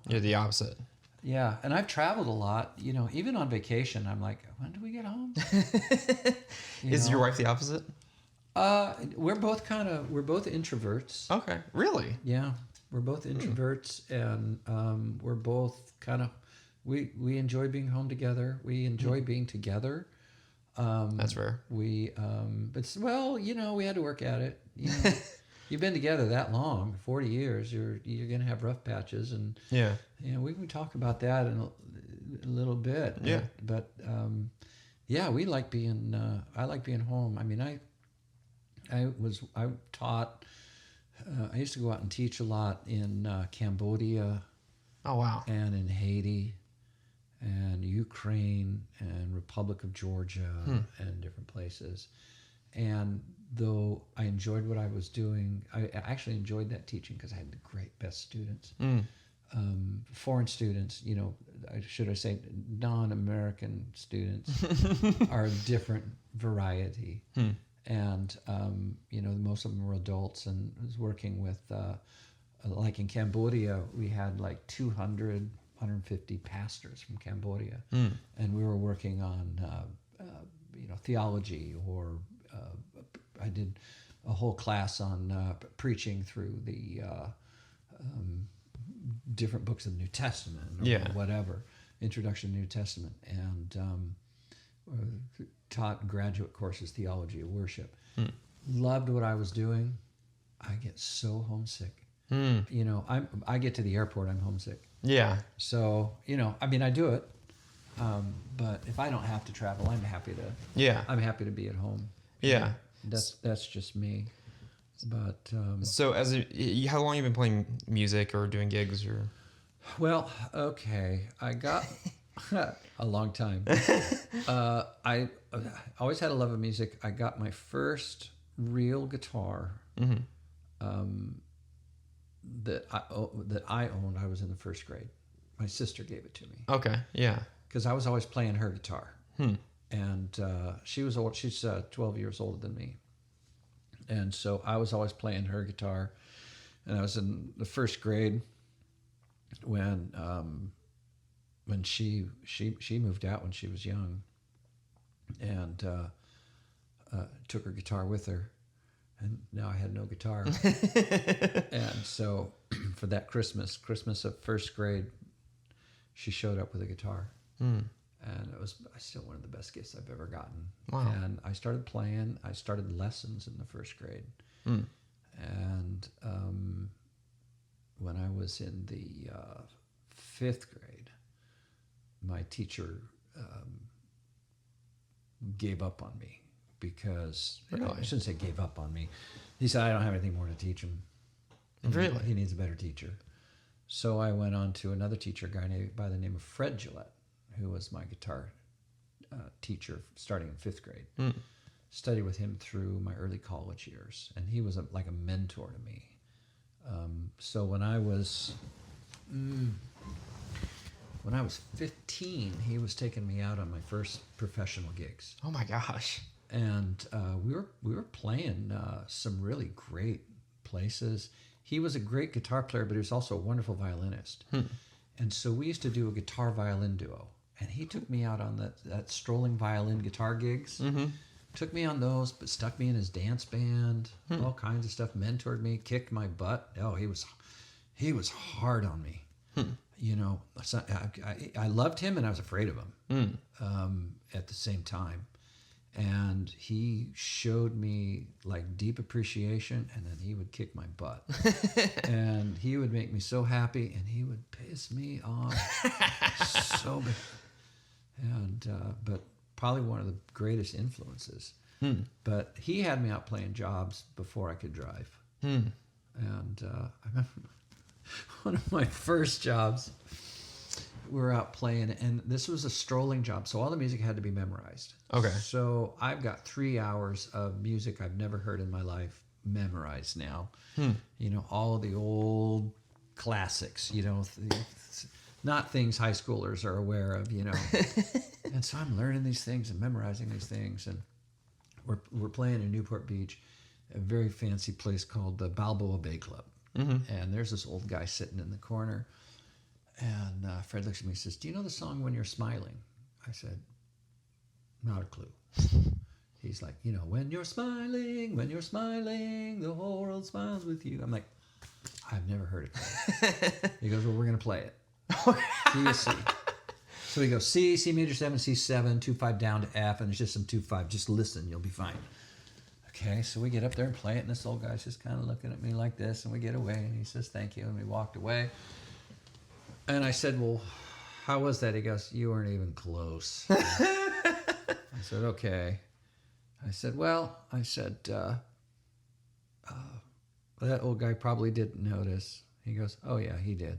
You're the opposite. Yeah, and I've traveled a lot, even on vacation, I'm like, when do we get home? Is your wife the opposite? We're both introverts. Okay. Really? Yeah, we're both introverts, and we're both kind of, we enjoy being home together. We enjoy being together. That's rare. We we had to work at it. You've been together that long, 40 years. You're gonna have rough patches, and we can talk about that in a little bit. Yeah. But Yeah, we like being. I like being home. I mean, I taught. I used to go out and teach a lot in Cambodia. Oh, wow. And in Haiti, and Ukraine, and Republic of Georgia, and different places. And though I enjoyed what I was doing, I actually enjoyed that teaching because I had the best students. Foreign students, should I say non-American students, are a different variety. And, most of them were adults, and I was working with, like in Cambodia, we had like 200, 150 pastors from Cambodia. And we were working on, theology, or I did a whole class on preaching through the different books of the New Testament, or whatever, introduction to the New Testament, and taught graduate courses, theology of worship. Loved what I was doing. I get so homesick. I get to the airport, I'm homesick. Yeah. So, I do it. But if I don't have to travel, I'm happy to be at home. Yeah. That's just me. But so how long have you been playing music or doing gigs or? Well, okay, I got a long time. I always had a love of music. I got my first real guitar that I owned. I was in the first grade. My sister gave it to me. Okay, yeah. Because I was always playing her guitar, and she was old. She's 12 years older than me, and so I was always playing her guitar. And I was in the first grade when she moved out when she was young, and took her guitar with her, and now I had no guitar. And so for that Christmas of first grade, she showed up with a guitar. And it was still one of the best gifts I've ever gotten. Wow. And I started playing. I started lessons in the first grade. And when I was in the fifth grade, my teacher gave up on me because Really? I shouldn't say gave up on me. He said, I don't have anything more to teach him. Really? He needs a better teacher. So I went on to another teacher, a guy by the name of Fred Gillett, who was my guitar teacher starting in fifth grade. Studied with him through my early college years, and he was like a mentor to me. So when I was 15, he was taking me out on my first professional gigs. Oh my gosh. And we were playing some really great places. He was a great guitar player, but he was also a wonderful violinist. And so we used to do a guitar violin duo. And he took me out on that strolling violin guitar gigs. Took me on those, but stuck me in his dance band, all kinds of stuff, mentored me, kicked my butt. Oh, he was hard on me. So I loved him and I was afraid of him at the same time. And he showed me like deep appreciation, and then he would kick my butt. And he would make me so happy, and he would piss me off so bad. And but probably one of the greatest influences. But he had me out playing jobs before I could drive. And I remember one of my first jobs, we were out playing, and this was a strolling job, so all the music had to be memorized. Okay. So I've got 3 hours of music I've never heard in my life memorized now. All of the old classics, not things high schoolers are aware of, And so I'm learning these things and memorizing these things, and we're playing in Newport Beach, a very fancy place called the Balboa Bay Club. And there's this old guy sitting in the corner, and Fred looks at me and says, "Do you know the song When You're Smiling?" I said, "Not a clue." He's like, when you're smiling, the whole world smiles with you. I'm like, I've never heard it. He goes, "Well, we're going to play it. Key is C." So we go C, C major 7, C7, 2-5 down to F, and it's just some 2-5. Just listen, you'll be fine. Okay, so we get up there and play it, and this old guy's just kind of looking at me like this, and we get away, and he says, "Thank you," and we walked away. And I said, "Well, how was that?" He goes, "You weren't even close." I said, okay. I said, that old guy probably didn't notice. He goes, oh, yeah, he did.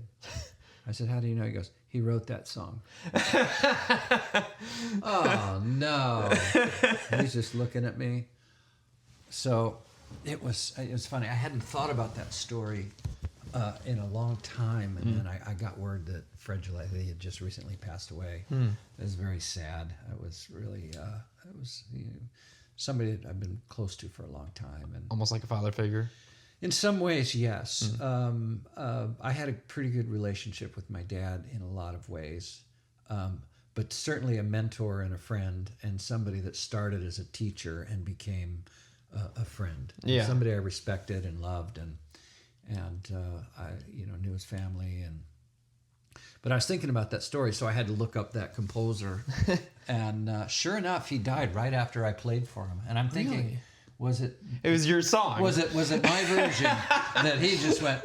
I said, how do you know? He goes, he wrote that song. Oh, no. He's just looking at me. So it was funny. I hadn't thought about that story in a long time. And then I got word that Fred Gillett, he had just recently passed away. It was very sad. It was really, somebody that I've been close to for a long time. And Almost like a father figure. in some ways, yes. I had a pretty good relationship with my dad in a lot of ways, but certainly a mentor and a friend, and somebody that started as a teacher and became a friend. Yeah. Somebody I respected and loved, and I knew his family. But I was thinking about that story, so I had to look up that composer, and sure enough, he died right after I played for him. And I'm thinking. Really? Was it? It was your song. Was it my version that he just went?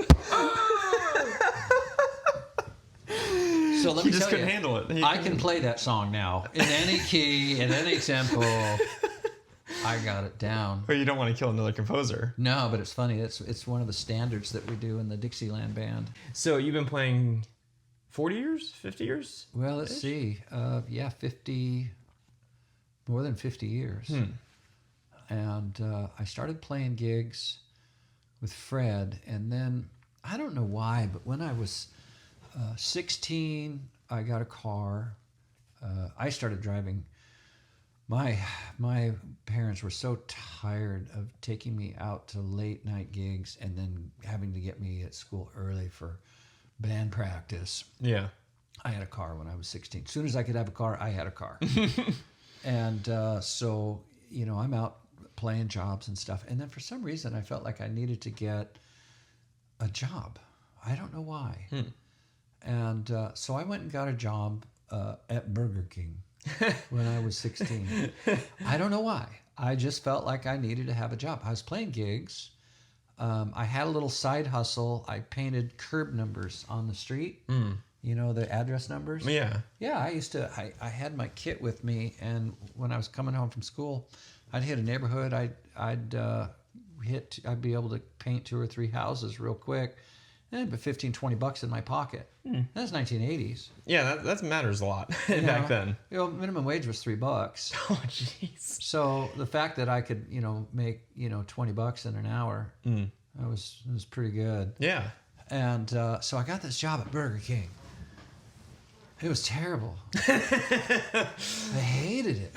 So let He me just tell couldn't you, handle it. I can play that song now in any key, in any tempo. I got it down. Or you don't want to kill another composer. No, but it's funny. It's one of the standards that we do in the Dixieland band. So you've been playing 40 years, 50 years? Well, let's see. 50, more than 50 years. And I started playing gigs with Fred, and then I don't know why, but when I was 16, I got a car. I started driving. My parents were so tired of taking me out to late night gigs and then having to get me at school early for band practice. Yeah. I had a car when I was 16. As soon as I could have a car, I had a car. And so, I'm out playing jobs and stuff. And then for some reason, I felt like I needed to get a job. I don't know why. And so I went and got a job at Burger King when I was 16. I don't know why. I just felt like I needed to have a job. I was playing gigs. I had a little side hustle. I painted curb numbers on the street. The address numbers. Yeah. Yeah, I had my kit with me, and when I was coming home from school, I'd hit a neighborhood. I'd be able to paint 2 or 3 houses real quick, and put $15-$20 in my pocket. That's 1980s. Yeah, that matters a lot back then. Minimum wage was $3. Oh, jeez. So the fact that I could, make $20 in an hour, that was pretty good. Yeah. And so I got this job at Burger King. It was terrible. I hated it.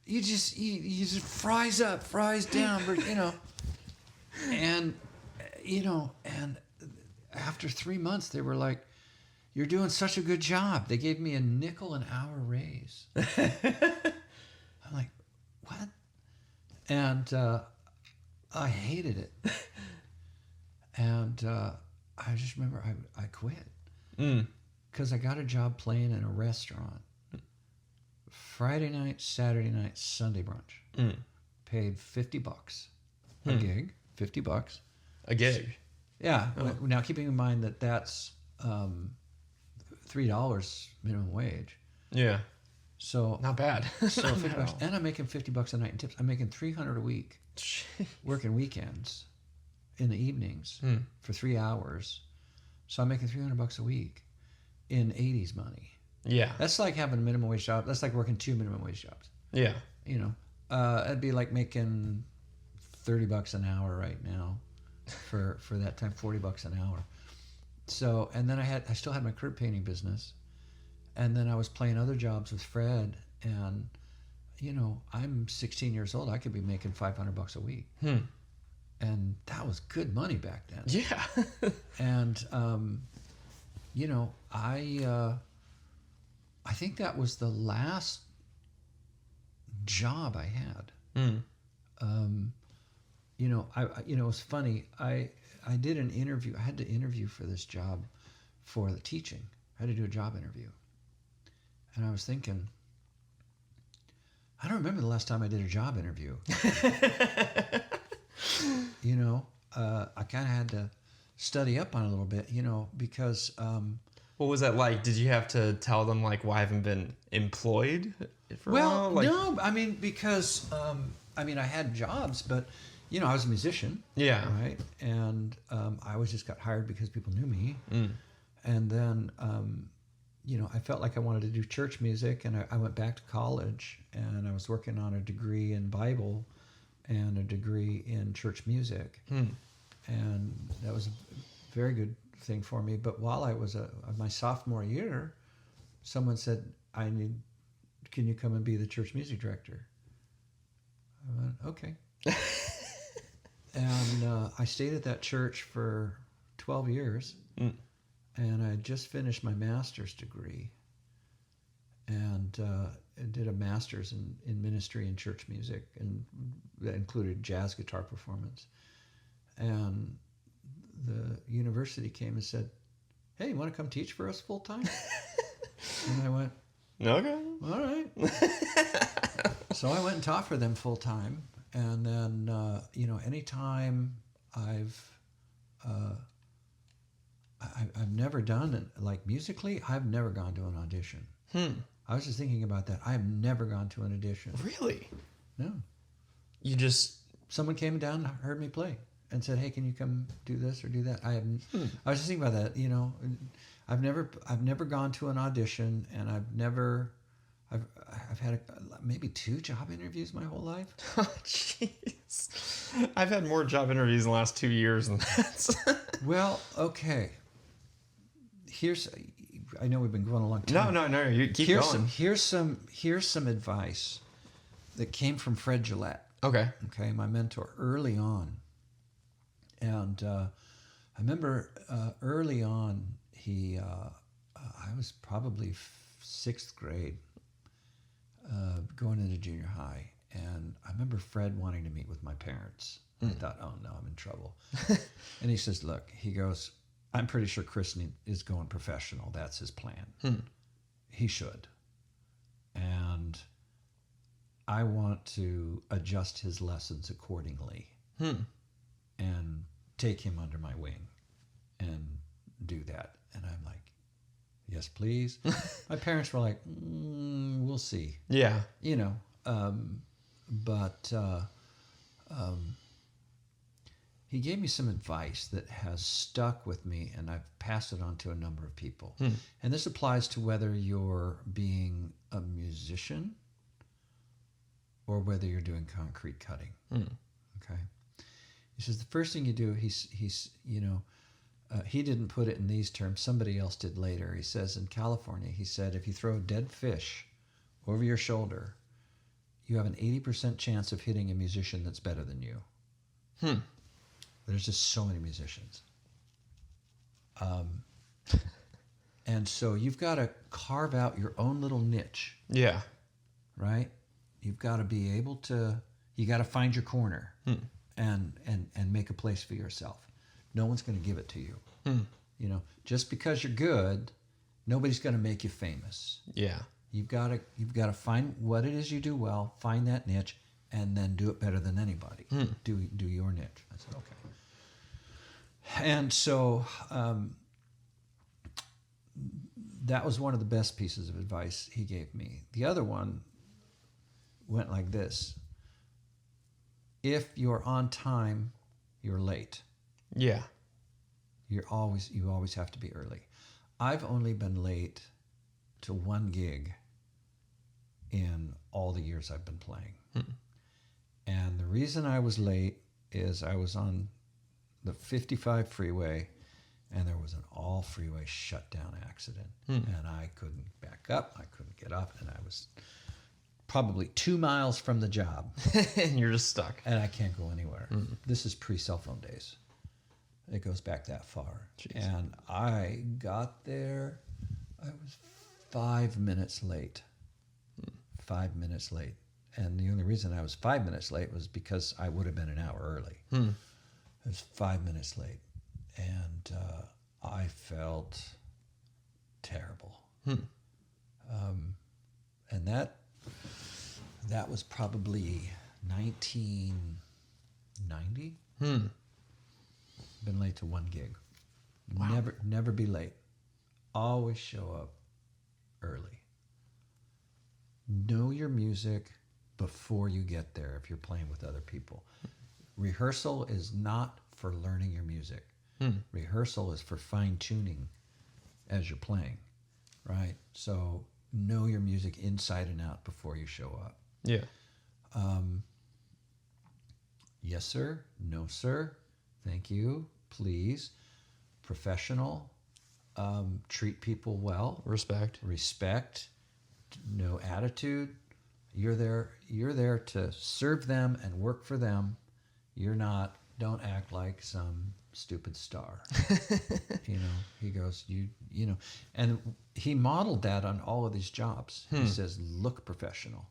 You just fries up, fries down, and after 3 months they were like, "You're doing such a good job." They gave me a $0.05 an hour raise. I'm like, what? And I hated it. And I just remember I quit because I got a job playing in a restaurant. Friday night, Saturday night, Sunday brunch. Paid $50 a gig. $50 a gig. Yeah. Oh. Now keeping in mind that that's $3 minimum wage. Yeah. So not bad. So $50, and I'm making $50 a night in tips. I'm making $300 a week. Jeez. Working weekends in the evenings for 3 hours. So I'm making $300 a week in 80s money. Yeah. That's like having a minimum wage job. That's like working 2 minimum wage jobs. Yeah. It'd be like making $30 an hour right now for that time, $40 an hour. So, and then I still had my curb painting business, and then I was playing other jobs with Fred, and I'm 16 years old. I could be making $500 a week. And that was good money back then. Yeah. And I think that was the last job I had. It was funny. I did an interview. I had to interview for this job for the teaching. I had to do a job interview. And I was thinking, I don't remember the last time I did a job interview. I kind of had to study up on it a little bit, because... what was that like? Did you have to tell them, like, why I haven't been employed? for a while? Like, no, I mean, because I had jobs, but I was a musician. Yeah. Right. And I always just got hired because people knew me. And then I felt like I wanted to do church music, and I went back to college, and I was working on a degree in Bible and a degree in church music. And that was a very good thing for me. But while I was my sophomore year, someone said, can you come and be the church music director? I went, okay. And I stayed at that church for 12 years. And I just finished my master's degree, and did a master's in ministry and church music, and that included jazz guitar performance. And the university came and said, hey, you want to come teach for us full time? And I went, okay. all right. So I went and taught for them full time. And then, anytime I've never done it, like musically, I've never gone to an audition. I was just thinking about that. I have never gone to an audition. Really? No. You just... Someone came down, heard me play, and said, hey, can you come do this or do that? I was just thinking about that, I've never gone to an audition, and I've had maybe 2 job interviews my whole life. Oh, jeez. I've had more job interviews in the last 2 years than that. Well, okay. I know we've been going a long time. No, you keep going. Here's some advice that came from Fred Gillett. Okay, my mentor early on. And I remember early on, I was probably 6th grade, going into junior high. And I remember Fred wanting to meet with my parents. I thought, oh no, I'm in trouble. And he says, look, he goes, I'm pretty sure Chris is going professional. That's his plan. He should. And I want to adjust his lessons accordingly and take him under my wing and do that. And I'm like, yes, please. My parents were like, we'll see. Yeah. But he gave me some advice that has stuck with me, and I've passed it on to a number of people. And this applies to whether you're being a musician or whether you're doing concrete cutting. Okay. He says the first thing you do, he didn't put it in these terms. Somebody else did later. He says in California, he said, if you throw a dead fish over your shoulder, you have an 80% chance of hitting a musician that's better than you. There's just so many musicians. And so you've got to carve out your own little niche. Yeah. Right? You've got to be able to, you got to find your corner and make a place for yourself. No one's going to give it to you. Just because you're good, nobody's going to make you famous. Yeah. You've got to find what it is you do well, find that niche, and then do it better than anybody. Do your niche. I said, okay. And so that was one of the best pieces of advice he gave me. The other one went like this. If you're on time, you're late. Yeah. You always have to be early. I've only been late to 1 gig in all the years I've been playing. And the reason I was late is I was on the 55 freeway, and there was an all freeway shutdown accident. And I couldn't back up, I couldn't get up, and I was probably 2 miles from the job. And you're just stuck. And I can't go anywhere. This is pre-cell phone days. It goes back that far. Jeez. And I got there, I was 5 minutes late. 5 minutes late. And the only reason I was 5 minutes late was because I would have been an hour early. I was 5 minutes late. And I felt terrible. And that was probably 1990. Been late to 1 gig. Wow. Never be late. Always show up early. know your music before you get there if you're playing with other people. Rehearsal is not for learning your music. Rehearsal is for fine-tuning as you're playing, right? So know your music inside and out before you show up. Yeah. Yes, sir. No, sir. Thank you. Please. Professional. Treat people well. Respect. No attitude. You're there to serve them and work for them. Don't act like some stupid star. He goes, and he modeled that on all of these jobs. He says, look professional.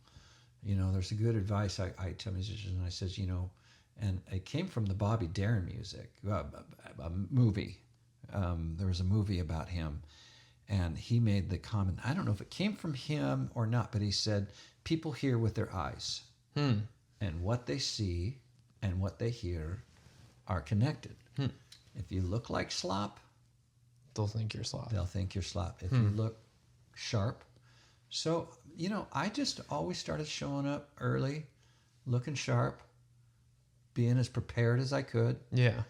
There's a good advice I tell musicians, and I says, and it came from the Bobby Darin music, a movie. There was a movie about him, and he made the comment, I don't know if it came from him or not, but he said, people hear with their eyes, and what they see and what they hear are connected. If you look like slop, They'll think you're slop. they'll think you're slop. If you look sharp. So, I just always started showing up early, looking sharp, being as prepared as I could. Yeah.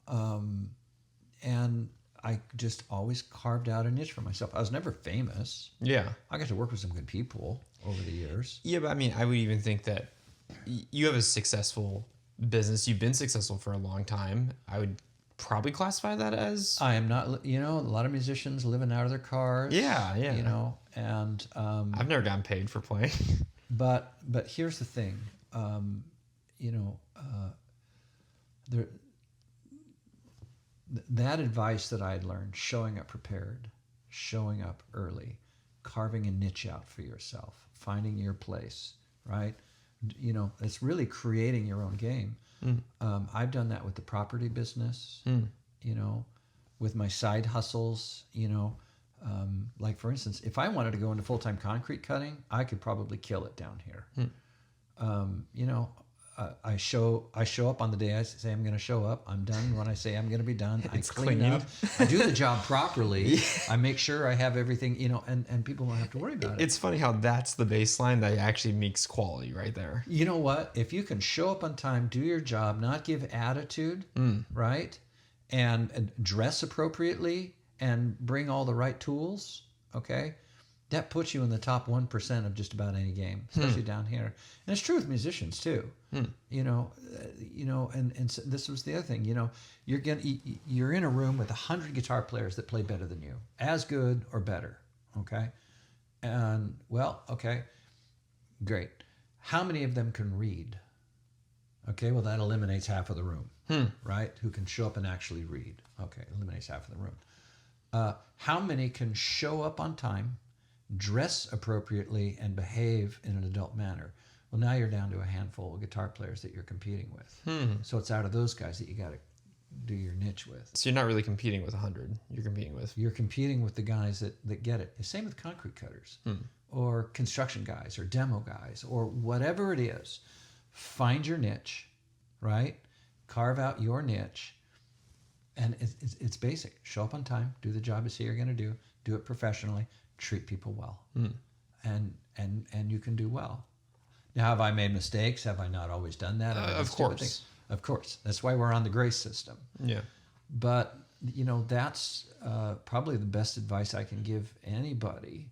And I just always carved out a niche for myself. I was never famous. Yeah. I got to work with some good people over the years. Yeah, but I mean, I would even think that you have a successful business. You've been successful for a long time. I would probably classify that as... I am not, a lot of musicians living out of their cars. Yeah. And I've never gotten paid for playing. but here's the thing, that advice that I had learned, showing up prepared, showing up early, carving a niche out for yourself, finding your place, right? It's really creating your own game. I've done that with the property business, with my side hustles, like for instance, if I wanted to go into full-time concrete cutting, I could probably kill it down here. I show up on the day I say I'm going to show up. I'm done when I say I'm going to be done. I clean up. I do the job properly. I make sure I have everything, and people don't have to worry about it. It's funny how that's the baseline that actually makes quality right there. You know what? If you can show up on time, do your job, not give attitude, right? And dress appropriately and bring all the right tools, okay? That puts you in the top 1% of just about any game, especially down here. And it's true with musicians too. And so this was the other thing. You're in a room with 100 guitar players that play better than you, as good or better. Okay, and okay, great. How many of them can read? Okay, well that eliminates half of the room, right? Who can show up and actually read? Okay, eliminates half of the room. How many can show up on time, dress appropriately, and behave in an adult manner? Well, now you're down to a handful of guitar players that you're competing with. So it's out of those guys that you got to do your niche with. So you're not really competing with 100. You're competing with the guys that get it. The same with concrete cutters or construction guys or demo guys or whatever it is. Find your niche, right? Carve out your niche. And it's basic. Show up on time. Do the job you say you're going to do. Do it professionally. Treat people well. And you can do well. Now, have I made mistakes? Have I not always done that? Of course. Of course. That's why we're on the grace system. Yeah. But, that's probably the best advice I can give anybody.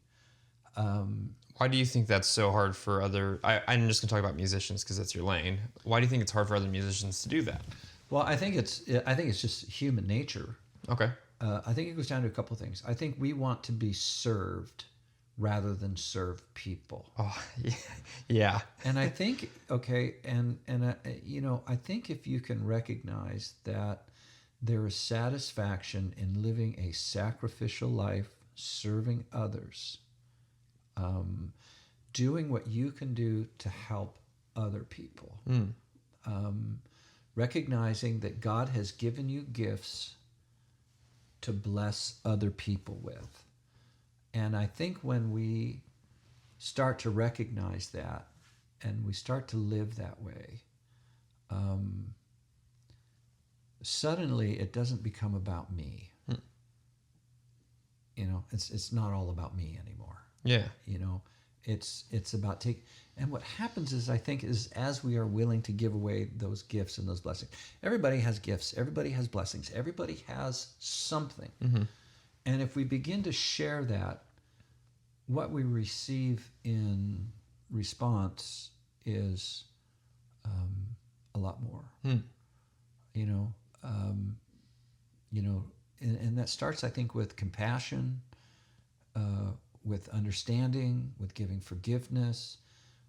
Why do you think that's so hard for other... I'm just going to talk about musicians because that's your lane. Why do you think it's hard for other musicians to do that? Well, I think it's just human nature. Okay. I think it goes down to a couple of things. I think we want to be served rather than serve people. Oh, yeah. And I think, I think if you can recognize that there is satisfaction in living a sacrificial life, serving others, doing what you can do to help other people, recognizing that God has given you gifts to bless other people with. And I think when we start to recognize that and we start to live that way, suddenly it doesn't become about me. It's not all about me anymore. Yeah. It's about and what happens is, I think, is as we are willing to give away those gifts and those blessings. Everybody has gifts. Everybody has blessings. Everybody has something. And if we begin to share that, what we receive in response is a lot more. You know, and that starts, I think, with compassion, with understanding, with giving forgiveness,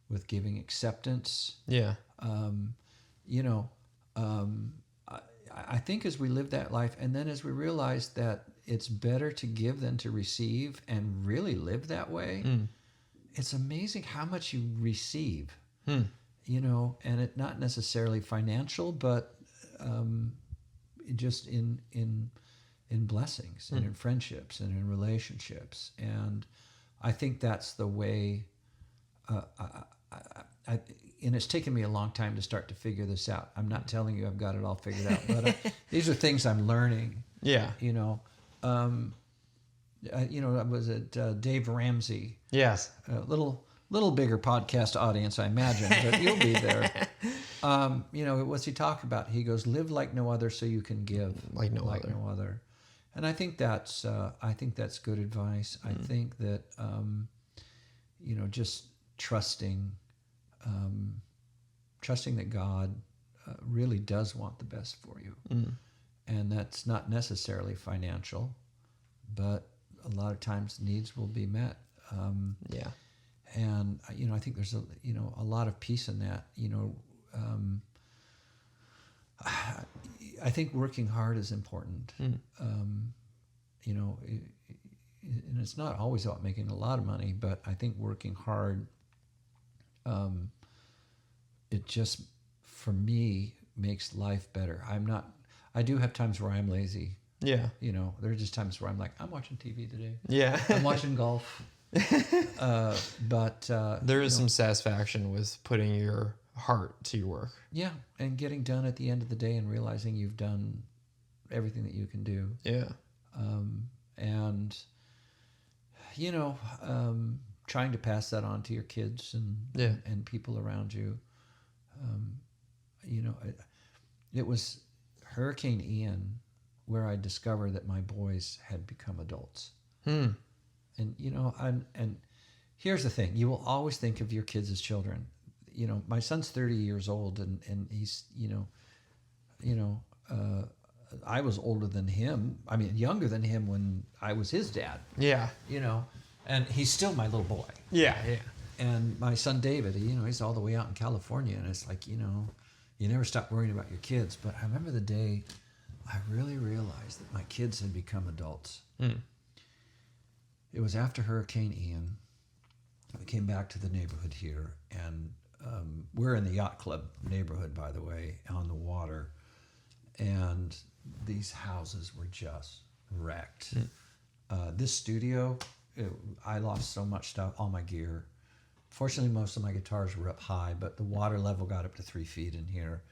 with giving acceptance. Yeah. I think as we live that life, and then as we realize that it's better to give than to receive, and really live that way, it's amazing how much you receive. And it not necessarily financial, but just in blessings and in friendships and in relationships. And I think that's the way. And it's taken me a long time to start to figure this out. I'm not telling you I've got it all figured out, but these are things I'm learning. Yeah. I was at Dave Ramsey. Yes. A little bigger podcast audience, I imagine, but you'll be there. What's he talk about? He goes, live like no other so you can give Like no other. And I think that's good advice. I think that, just trusting that God really does want the best for you. And that's not necessarily financial, but a lot of times needs will be met. And I think there's a lot of peace in that. I think working hard is important. And it's not always about making a lot of money, but I think working hard, it just, for me, makes life better. I do have times where I'm lazy. Yeah. There are just times where I'm like, I'm watching TV today. Yeah. I'm watching golf. But there is some satisfaction with putting your heart to your work. Yeah, and getting done at the end of the day and realizing you've done everything that you can do. Yeah. And trying to pass that on to your kids and people around you. It was Hurricane Ian where I discovered that my boys had become adults. And and here's the thing: you will always think of your kids as children. My son's 30 years old, and he's I was older than him. I mean, younger than him when I was his dad. Yeah. And he's still my little boy. Yeah. Yeah. And my son David, he's all the way out in California, and it's like, you never stop worrying about your kids. But I remember the day I really realized that my kids had become adults. It was after Hurricane Ian. We came back to the neighborhood here, and we're in the yacht club neighborhood, by the way, on the water. And these houses were just wrecked. This studio, I lost so much stuff, all my gear. Fortunately, most of my guitars were up high, but the water level got up to 3 feet in here.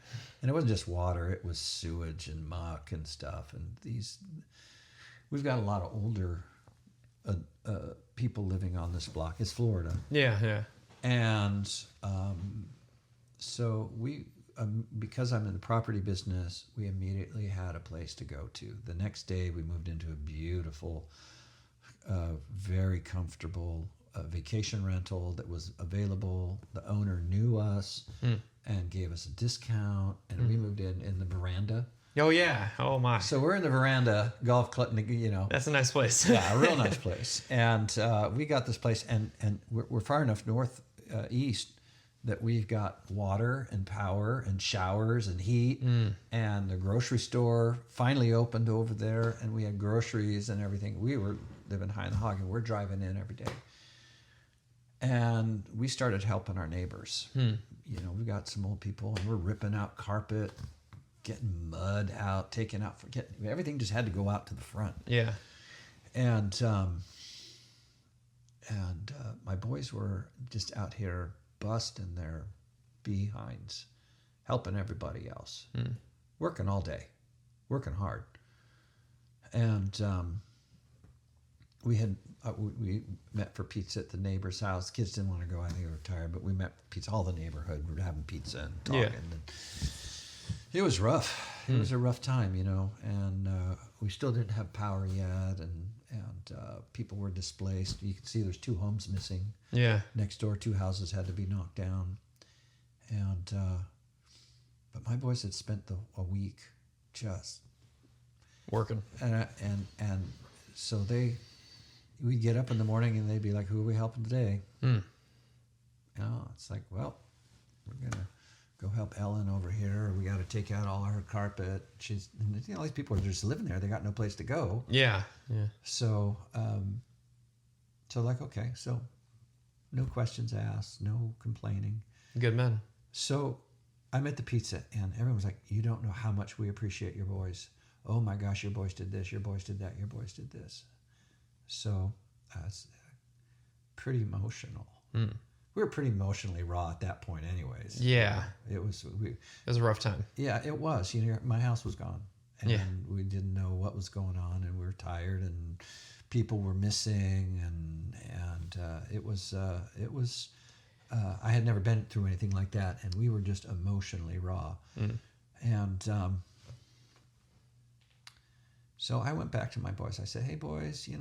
And it wasn't just water, it was sewage and muck and stuff. And we've got a lot of older people living on this block. It's Florida. Yeah, yeah. And so we, because I'm in the property business, we immediately had a place to go to. The next day, we moved into a beautiful, very comfortable vacation rental that was available. The owner knew us and gave us a discount, and we moved in the veranda. Oh yeah. Oh my. So we're in the veranda, golf club, That's a nice place. Yeah, a real nice place. And we got this place, and we're far enough east that we've got water and power and showers and heat, and the grocery store finally opened over there, and we had groceries and everything. We were living high in the hog, and we're driving in every day. And we started helping our neighbors. We got some old people, and we're ripping out carpet, getting mud out, taking out, everything just had to go out to the front. Yeah. And my boys were just out here busting their behinds, helping everybody else, working all day, working hard. And we met for pizza at the neighbor's house. Kids didn't want to go. I think they were tired, but we met for pizza. All the neighborhood were having pizza and talking. Yeah. And it was rough. It was a rough time, and we still didn't have power yet, and people were displaced. You can see there's 2 homes missing. Yeah. Next door, 2 houses had to be knocked down, and but my boys had spent a week just Working. and so we'd get up in the morning and they'd be like, "Who are we helping today?" It's like, well, we're gonna go help Ellen over here. We got to take out all her carpet. These people are just living there. They got no place to go. Yeah. So, like, okay, so no questions asked, no complaining. Good men. So I'm at the pizza and everyone was like, "You don't know how much we appreciate your boys. Oh my gosh, your boys did this, your boys did that, your boys did this." So it's pretty emotional. We were pretty emotionally raw at that point anyways. Yeah. It was a rough time. Yeah, it was. My house was gone. And we didn't know what was going on, and we were tired, and people were missing, and it was I had never been through anything like that, and we were just emotionally raw. And so I went back to my boys. I said, "Hey boys, you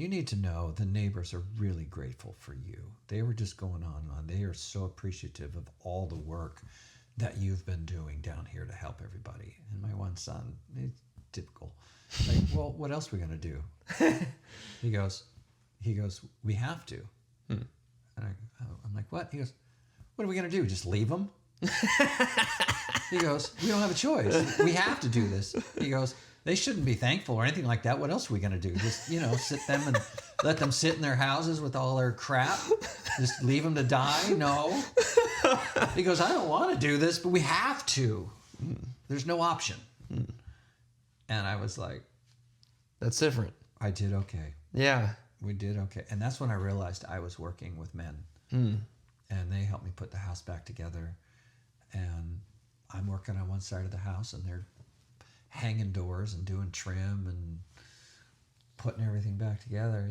need to know the neighbors are really grateful for you. They were just going on. They are so appreciative of all the work that you've been doing down here to help everybody." And my one son, he's typical. Like, "Well, what else are we going to do?" He goes, "We have to." And I'm like, "What?" He goes, "What are we going to do? Just leave them?" He goes, "We don't have a choice. We have to do this." He goes, "They shouldn't be thankful or anything like that. What else are we going to do? Just, sit them and let them sit in their houses with all their crap? Just leave them to die? No." He goes, "I don't want to do this, but we have to. There's no option." And I was like, That's different. I did okay. Yeah. We did okay. And that's when I realized I was working with men. And they helped me put the house back together. And I'm working on one side of the house, and they're hanging doors and doing trim and putting everything back together.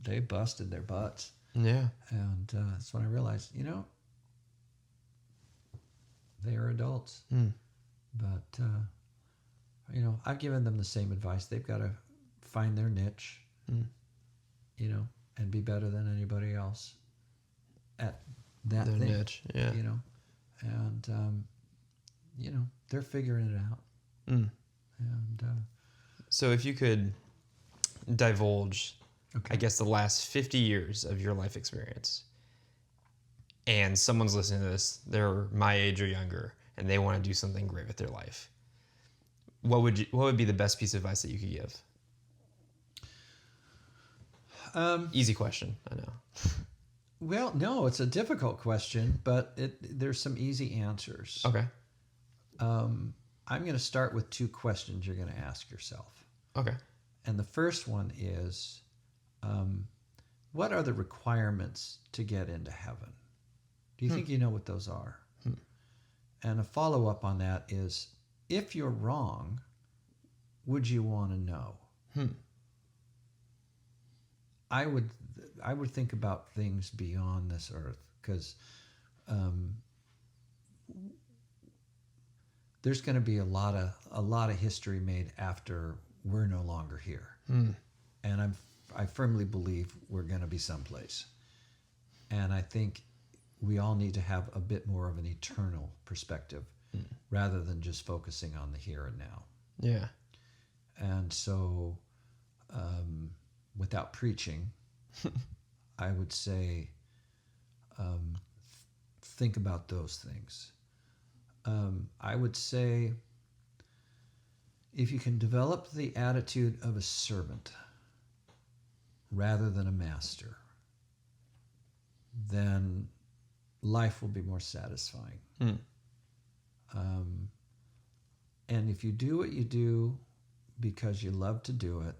They busted their butts. Yeah. And that's when I realized, they are adults. But, I've given them the same advice. They've got to find their niche, and be better than anybody else at that Their thing. niche, yeah. And, they're figuring it out. And So if you could divulge, okay. I guess, the last 50 years of your life experience, and someone's listening to this, they're my age or younger, and they want to do something great with their life, what would be the best piece of advice that you could give? Easy question, I know. Well, no, it's a difficult question, but there's some easy answers. Okay. I'm going to start with 2 questions you're going to ask yourself. Okay. And the first one is, what are the requirements to get into heaven? Do you think you know what those are? And a follow-up on that is, if you're wrong, would you want to know? I would think about things beyond this earth, because there's going to be a lot of history made after we're no longer here, and I firmly believe we're going to be someplace, and I think we all need to have a bit more of an eternal perspective, rather than just focusing on the here and now. Yeah. And so, without preaching, I would say, think about those things. I would say, if you can develop the attitude of a servant rather than a master, then life will be more satisfying. And if you do what you do because you love to do it,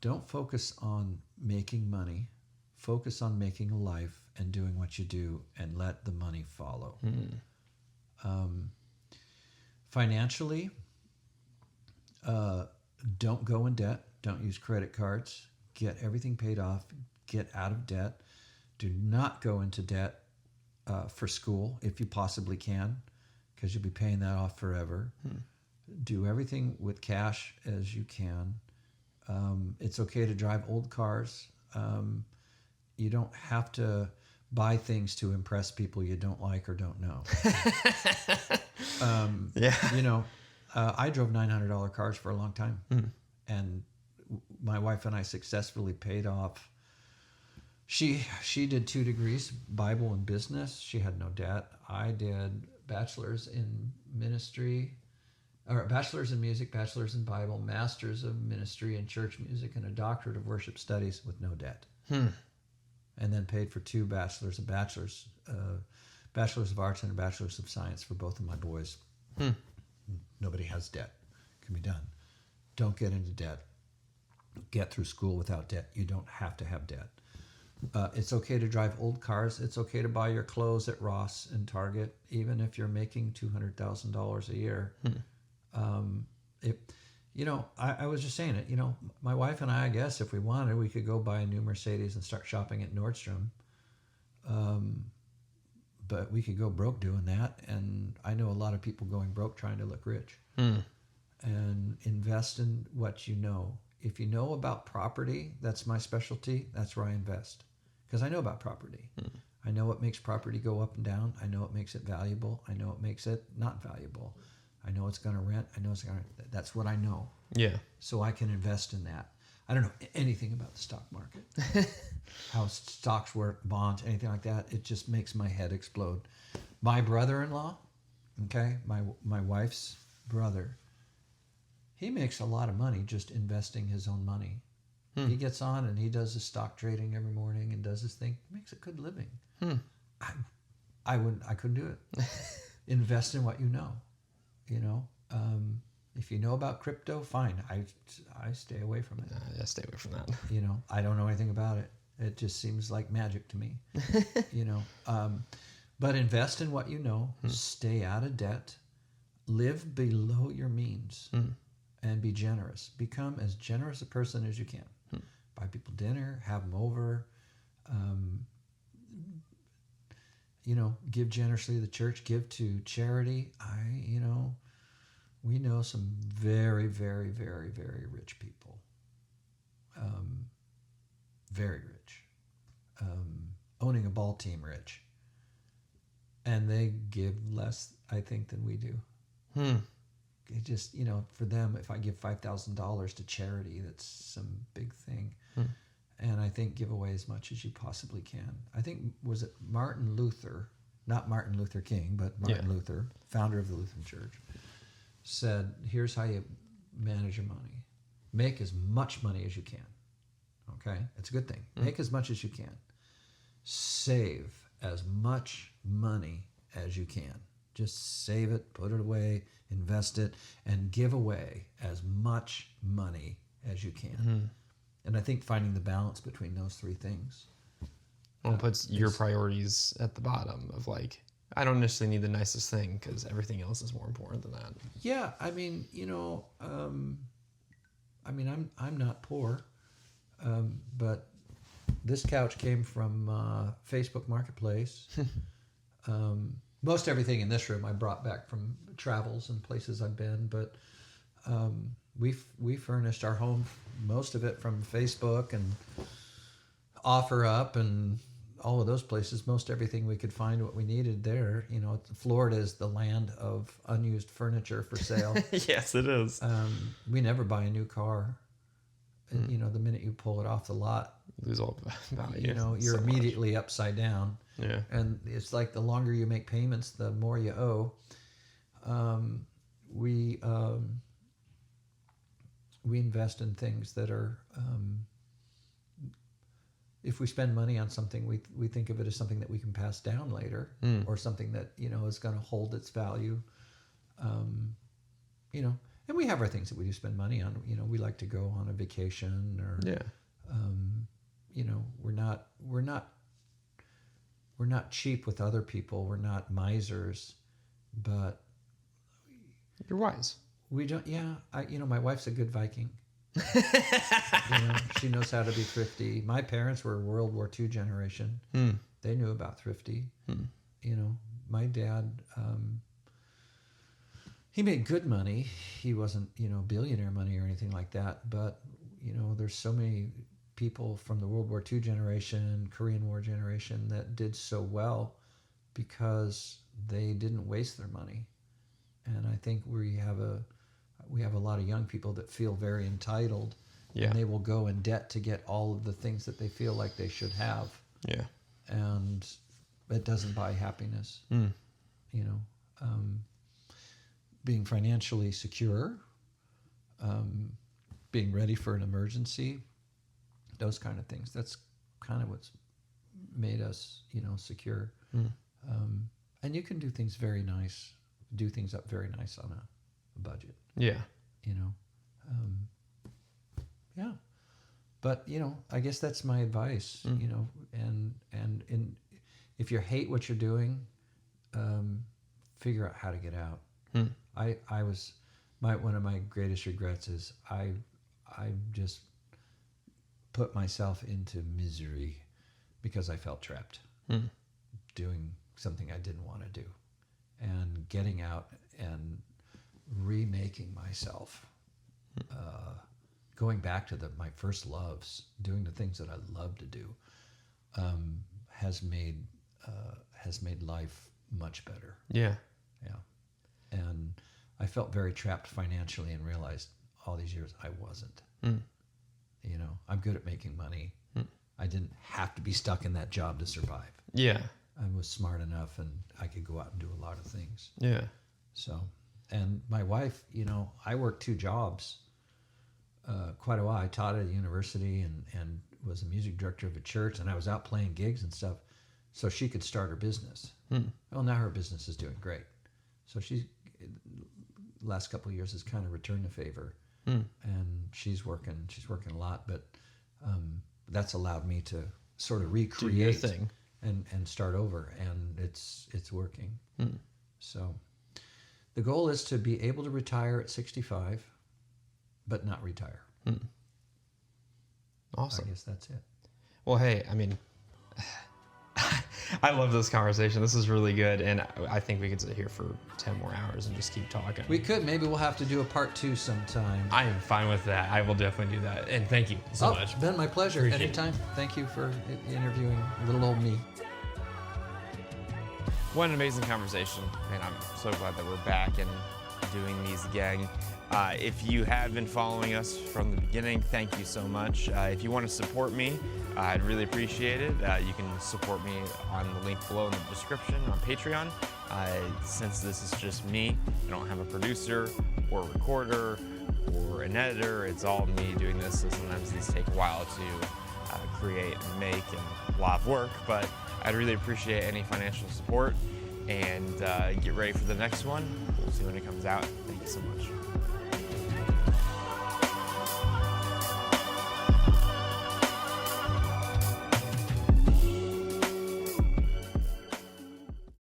don't focus on making money. Focus on making a life and doing what you do, and let the money follow. Financially, Don't go in debt. Don't use credit cards. Get everything paid off. Get out of debt. Do not go into debt for school if you possibly can, because you'll be paying that off forever. Do everything with cash as you can. It's okay to drive old cars. You don't have to buy things to impress people you don't like or don't know. You know, I drove $900 cars for a long time, and my wife and I successfully paid off. She did 2 degrees, Bible and business. She had no debt. I did bachelor's in ministry, or bachelor's in music, bachelor's in Bible, master's of ministry and church music, and a doctorate of worship studies with no debt. And then paid for 2 bachelor's of arts and a bachelor's of science for both of my boys. Nobody has debt. Can be done. Don't get into debt. Get through school without debt. You don't have to have debt. It's okay to drive old cars. It's okay to buy your clothes at Ross and Target, even if you're making $200,000 a year. You know, I was just saying it, you know, my wife and I guess if we wanted, we could go buy a new Mercedes and start shopping at Nordstrom. But we could go broke doing that. And I know a lot of people going broke trying to look rich. And invest in what you know. If you know about property, that's my specialty. That's where I invest. Because I know about property. I know what makes property go up and down. I know what makes it valuable. I know what makes it not valuable. I know it's going to rent. I know it's going to. That's what I know. Yeah. So I can invest in that. I don't know anything about the stock market, how stocks work, bonds, anything like that. It just makes my head explode. My brother-in-law, okay, my wife's brother, he makes a lot of money just investing his own money. He gets on and he does his stock trading every morning and does his thing. He makes a good living. I couldn't do it. Invest in what you know. You know, if you know about crypto, fine. I stay away from it. Yeah, stay away from that. You know, I don't know anything about it. It just seems like magic to me. You know, but invest in what you know. Stay out of debt. Live below your means, and be generous. Become as generous a person as you can. Buy people dinner, have them over. You know, give generously to the church, give to charity. We know some very, very, very, very rich people. Very rich. Owning a ball team rich. And they give less, I think, than we do. It just, you know, for them, if I give $5,000 to charity, that's some big thing. And I think give away as much as you possibly can. I think, was it Martin Luther, not Martin Luther King, but Martin Luther, founder of the Lutheran Church, said, here's how you manage your money. Make as much money as you can. Okay? It's a good thing. Make as much as you can. Save as much money as you can. Just save it, put it away, invest it, and give away as much money as you can. And I think finding the balance between those 3 things. Well, it puts your priorities at the bottom of like, I don't necessarily need the nicest thing because everything else is more important than that. Yeah, I mean, you know, I'm not poor, but this couch came from Facebook Marketplace. Most everything in this room I brought back from travels and places I've been, but we furnished our home, most of it from Facebook and OfferUp and all of those places. Most everything we could find what we needed there. You know, Florida is the land of unused furniture for sale. Yes, it is. We never buy a new car. You know, the minute you pull it off the lot, lose all value. You know, you're immediately upside down. Yeah. And it's like the longer you make payments, the more you owe. We invest in things that are, if we spend money on something, we think of it as something that we can pass down later, or something that, you know, is going to hold its value. You know, and we have our things that we do spend money on. You know, we like to go on a vacation, or you know, we're not cheap with other people. We're not misers, but you're wise. We don't. Yeah, my wife's a good Viking. She knows how to be thrifty. My parents were World War II generation. They knew about thrifty. My dad, he made good money. He wasn't, billionaire money or anything like that. But, there's so many people from the World War II generation, Korean War generation that did so well because they didn't waste their money. And I think we have a lot of young people that feel very entitled, and they will go in debt to get all of the things that they feel like they should have. Yeah. And it doesn't buy happiness. Being financially secure, being ready for an emergency, those kind of things. That's kind of what's made us, secure. And you can do things up very nice on a budget. Yeah. Yeah. But, I guess that's my advice, and if you hate what you're doing, figure out how to get out. One of my greatest regrets is I just put myself into misery because I felt trapped doing something I didn't want to do, and getting out and remaking myself, going back to my first loves, doing the things that I love to do, has made life much better. Yeah. And I felt very trapped financially and realized all these years I wasn't. I'm good at making money. I didn't have to be stuck in that job to survive. Yeah. I was smart enough, and I could go out and do a lot of things. Yeah. So, and my wife, I worked 2 jobs quite a while. I taught at a university and was a music director of a church, and I was out playing gigs and stuff so she could start her business. Well, now her business is doing great. So last couple of years has kind of returned the favor, and she's working a lot, but that's allowed me to sort of recreate do your thing and start over, and it's working. So the goal is to be able to retire at 65, but not retire. Awesome. I guess that's it. Well, hey, I love this conversation. This is really good, and I think we could sit here for 10 more hours and just keep talking. We could. Maybe we'll have to do a part 2 sometime. I am fine with that. I will definitely do that, and thank you so much. Ben, my pleasure. Appreciate Anytime. Thank you for interviewing little old me. What an amazing conversation, and I'm so glad that we're back and doing these again. If you have been following us from the beginning, thank you so much. If you want to support me, I'd really appreciate it. You can support me on the link below in the description on Patreon. Since this is just me, I don't have a producer or a recorder or an editor. It's all me doing this, so sometimes these take a while to create and make and a lot of work, but I'd really appreciate any financial support, and get ready for the next one. We'll see when it comes out. Thank you so much.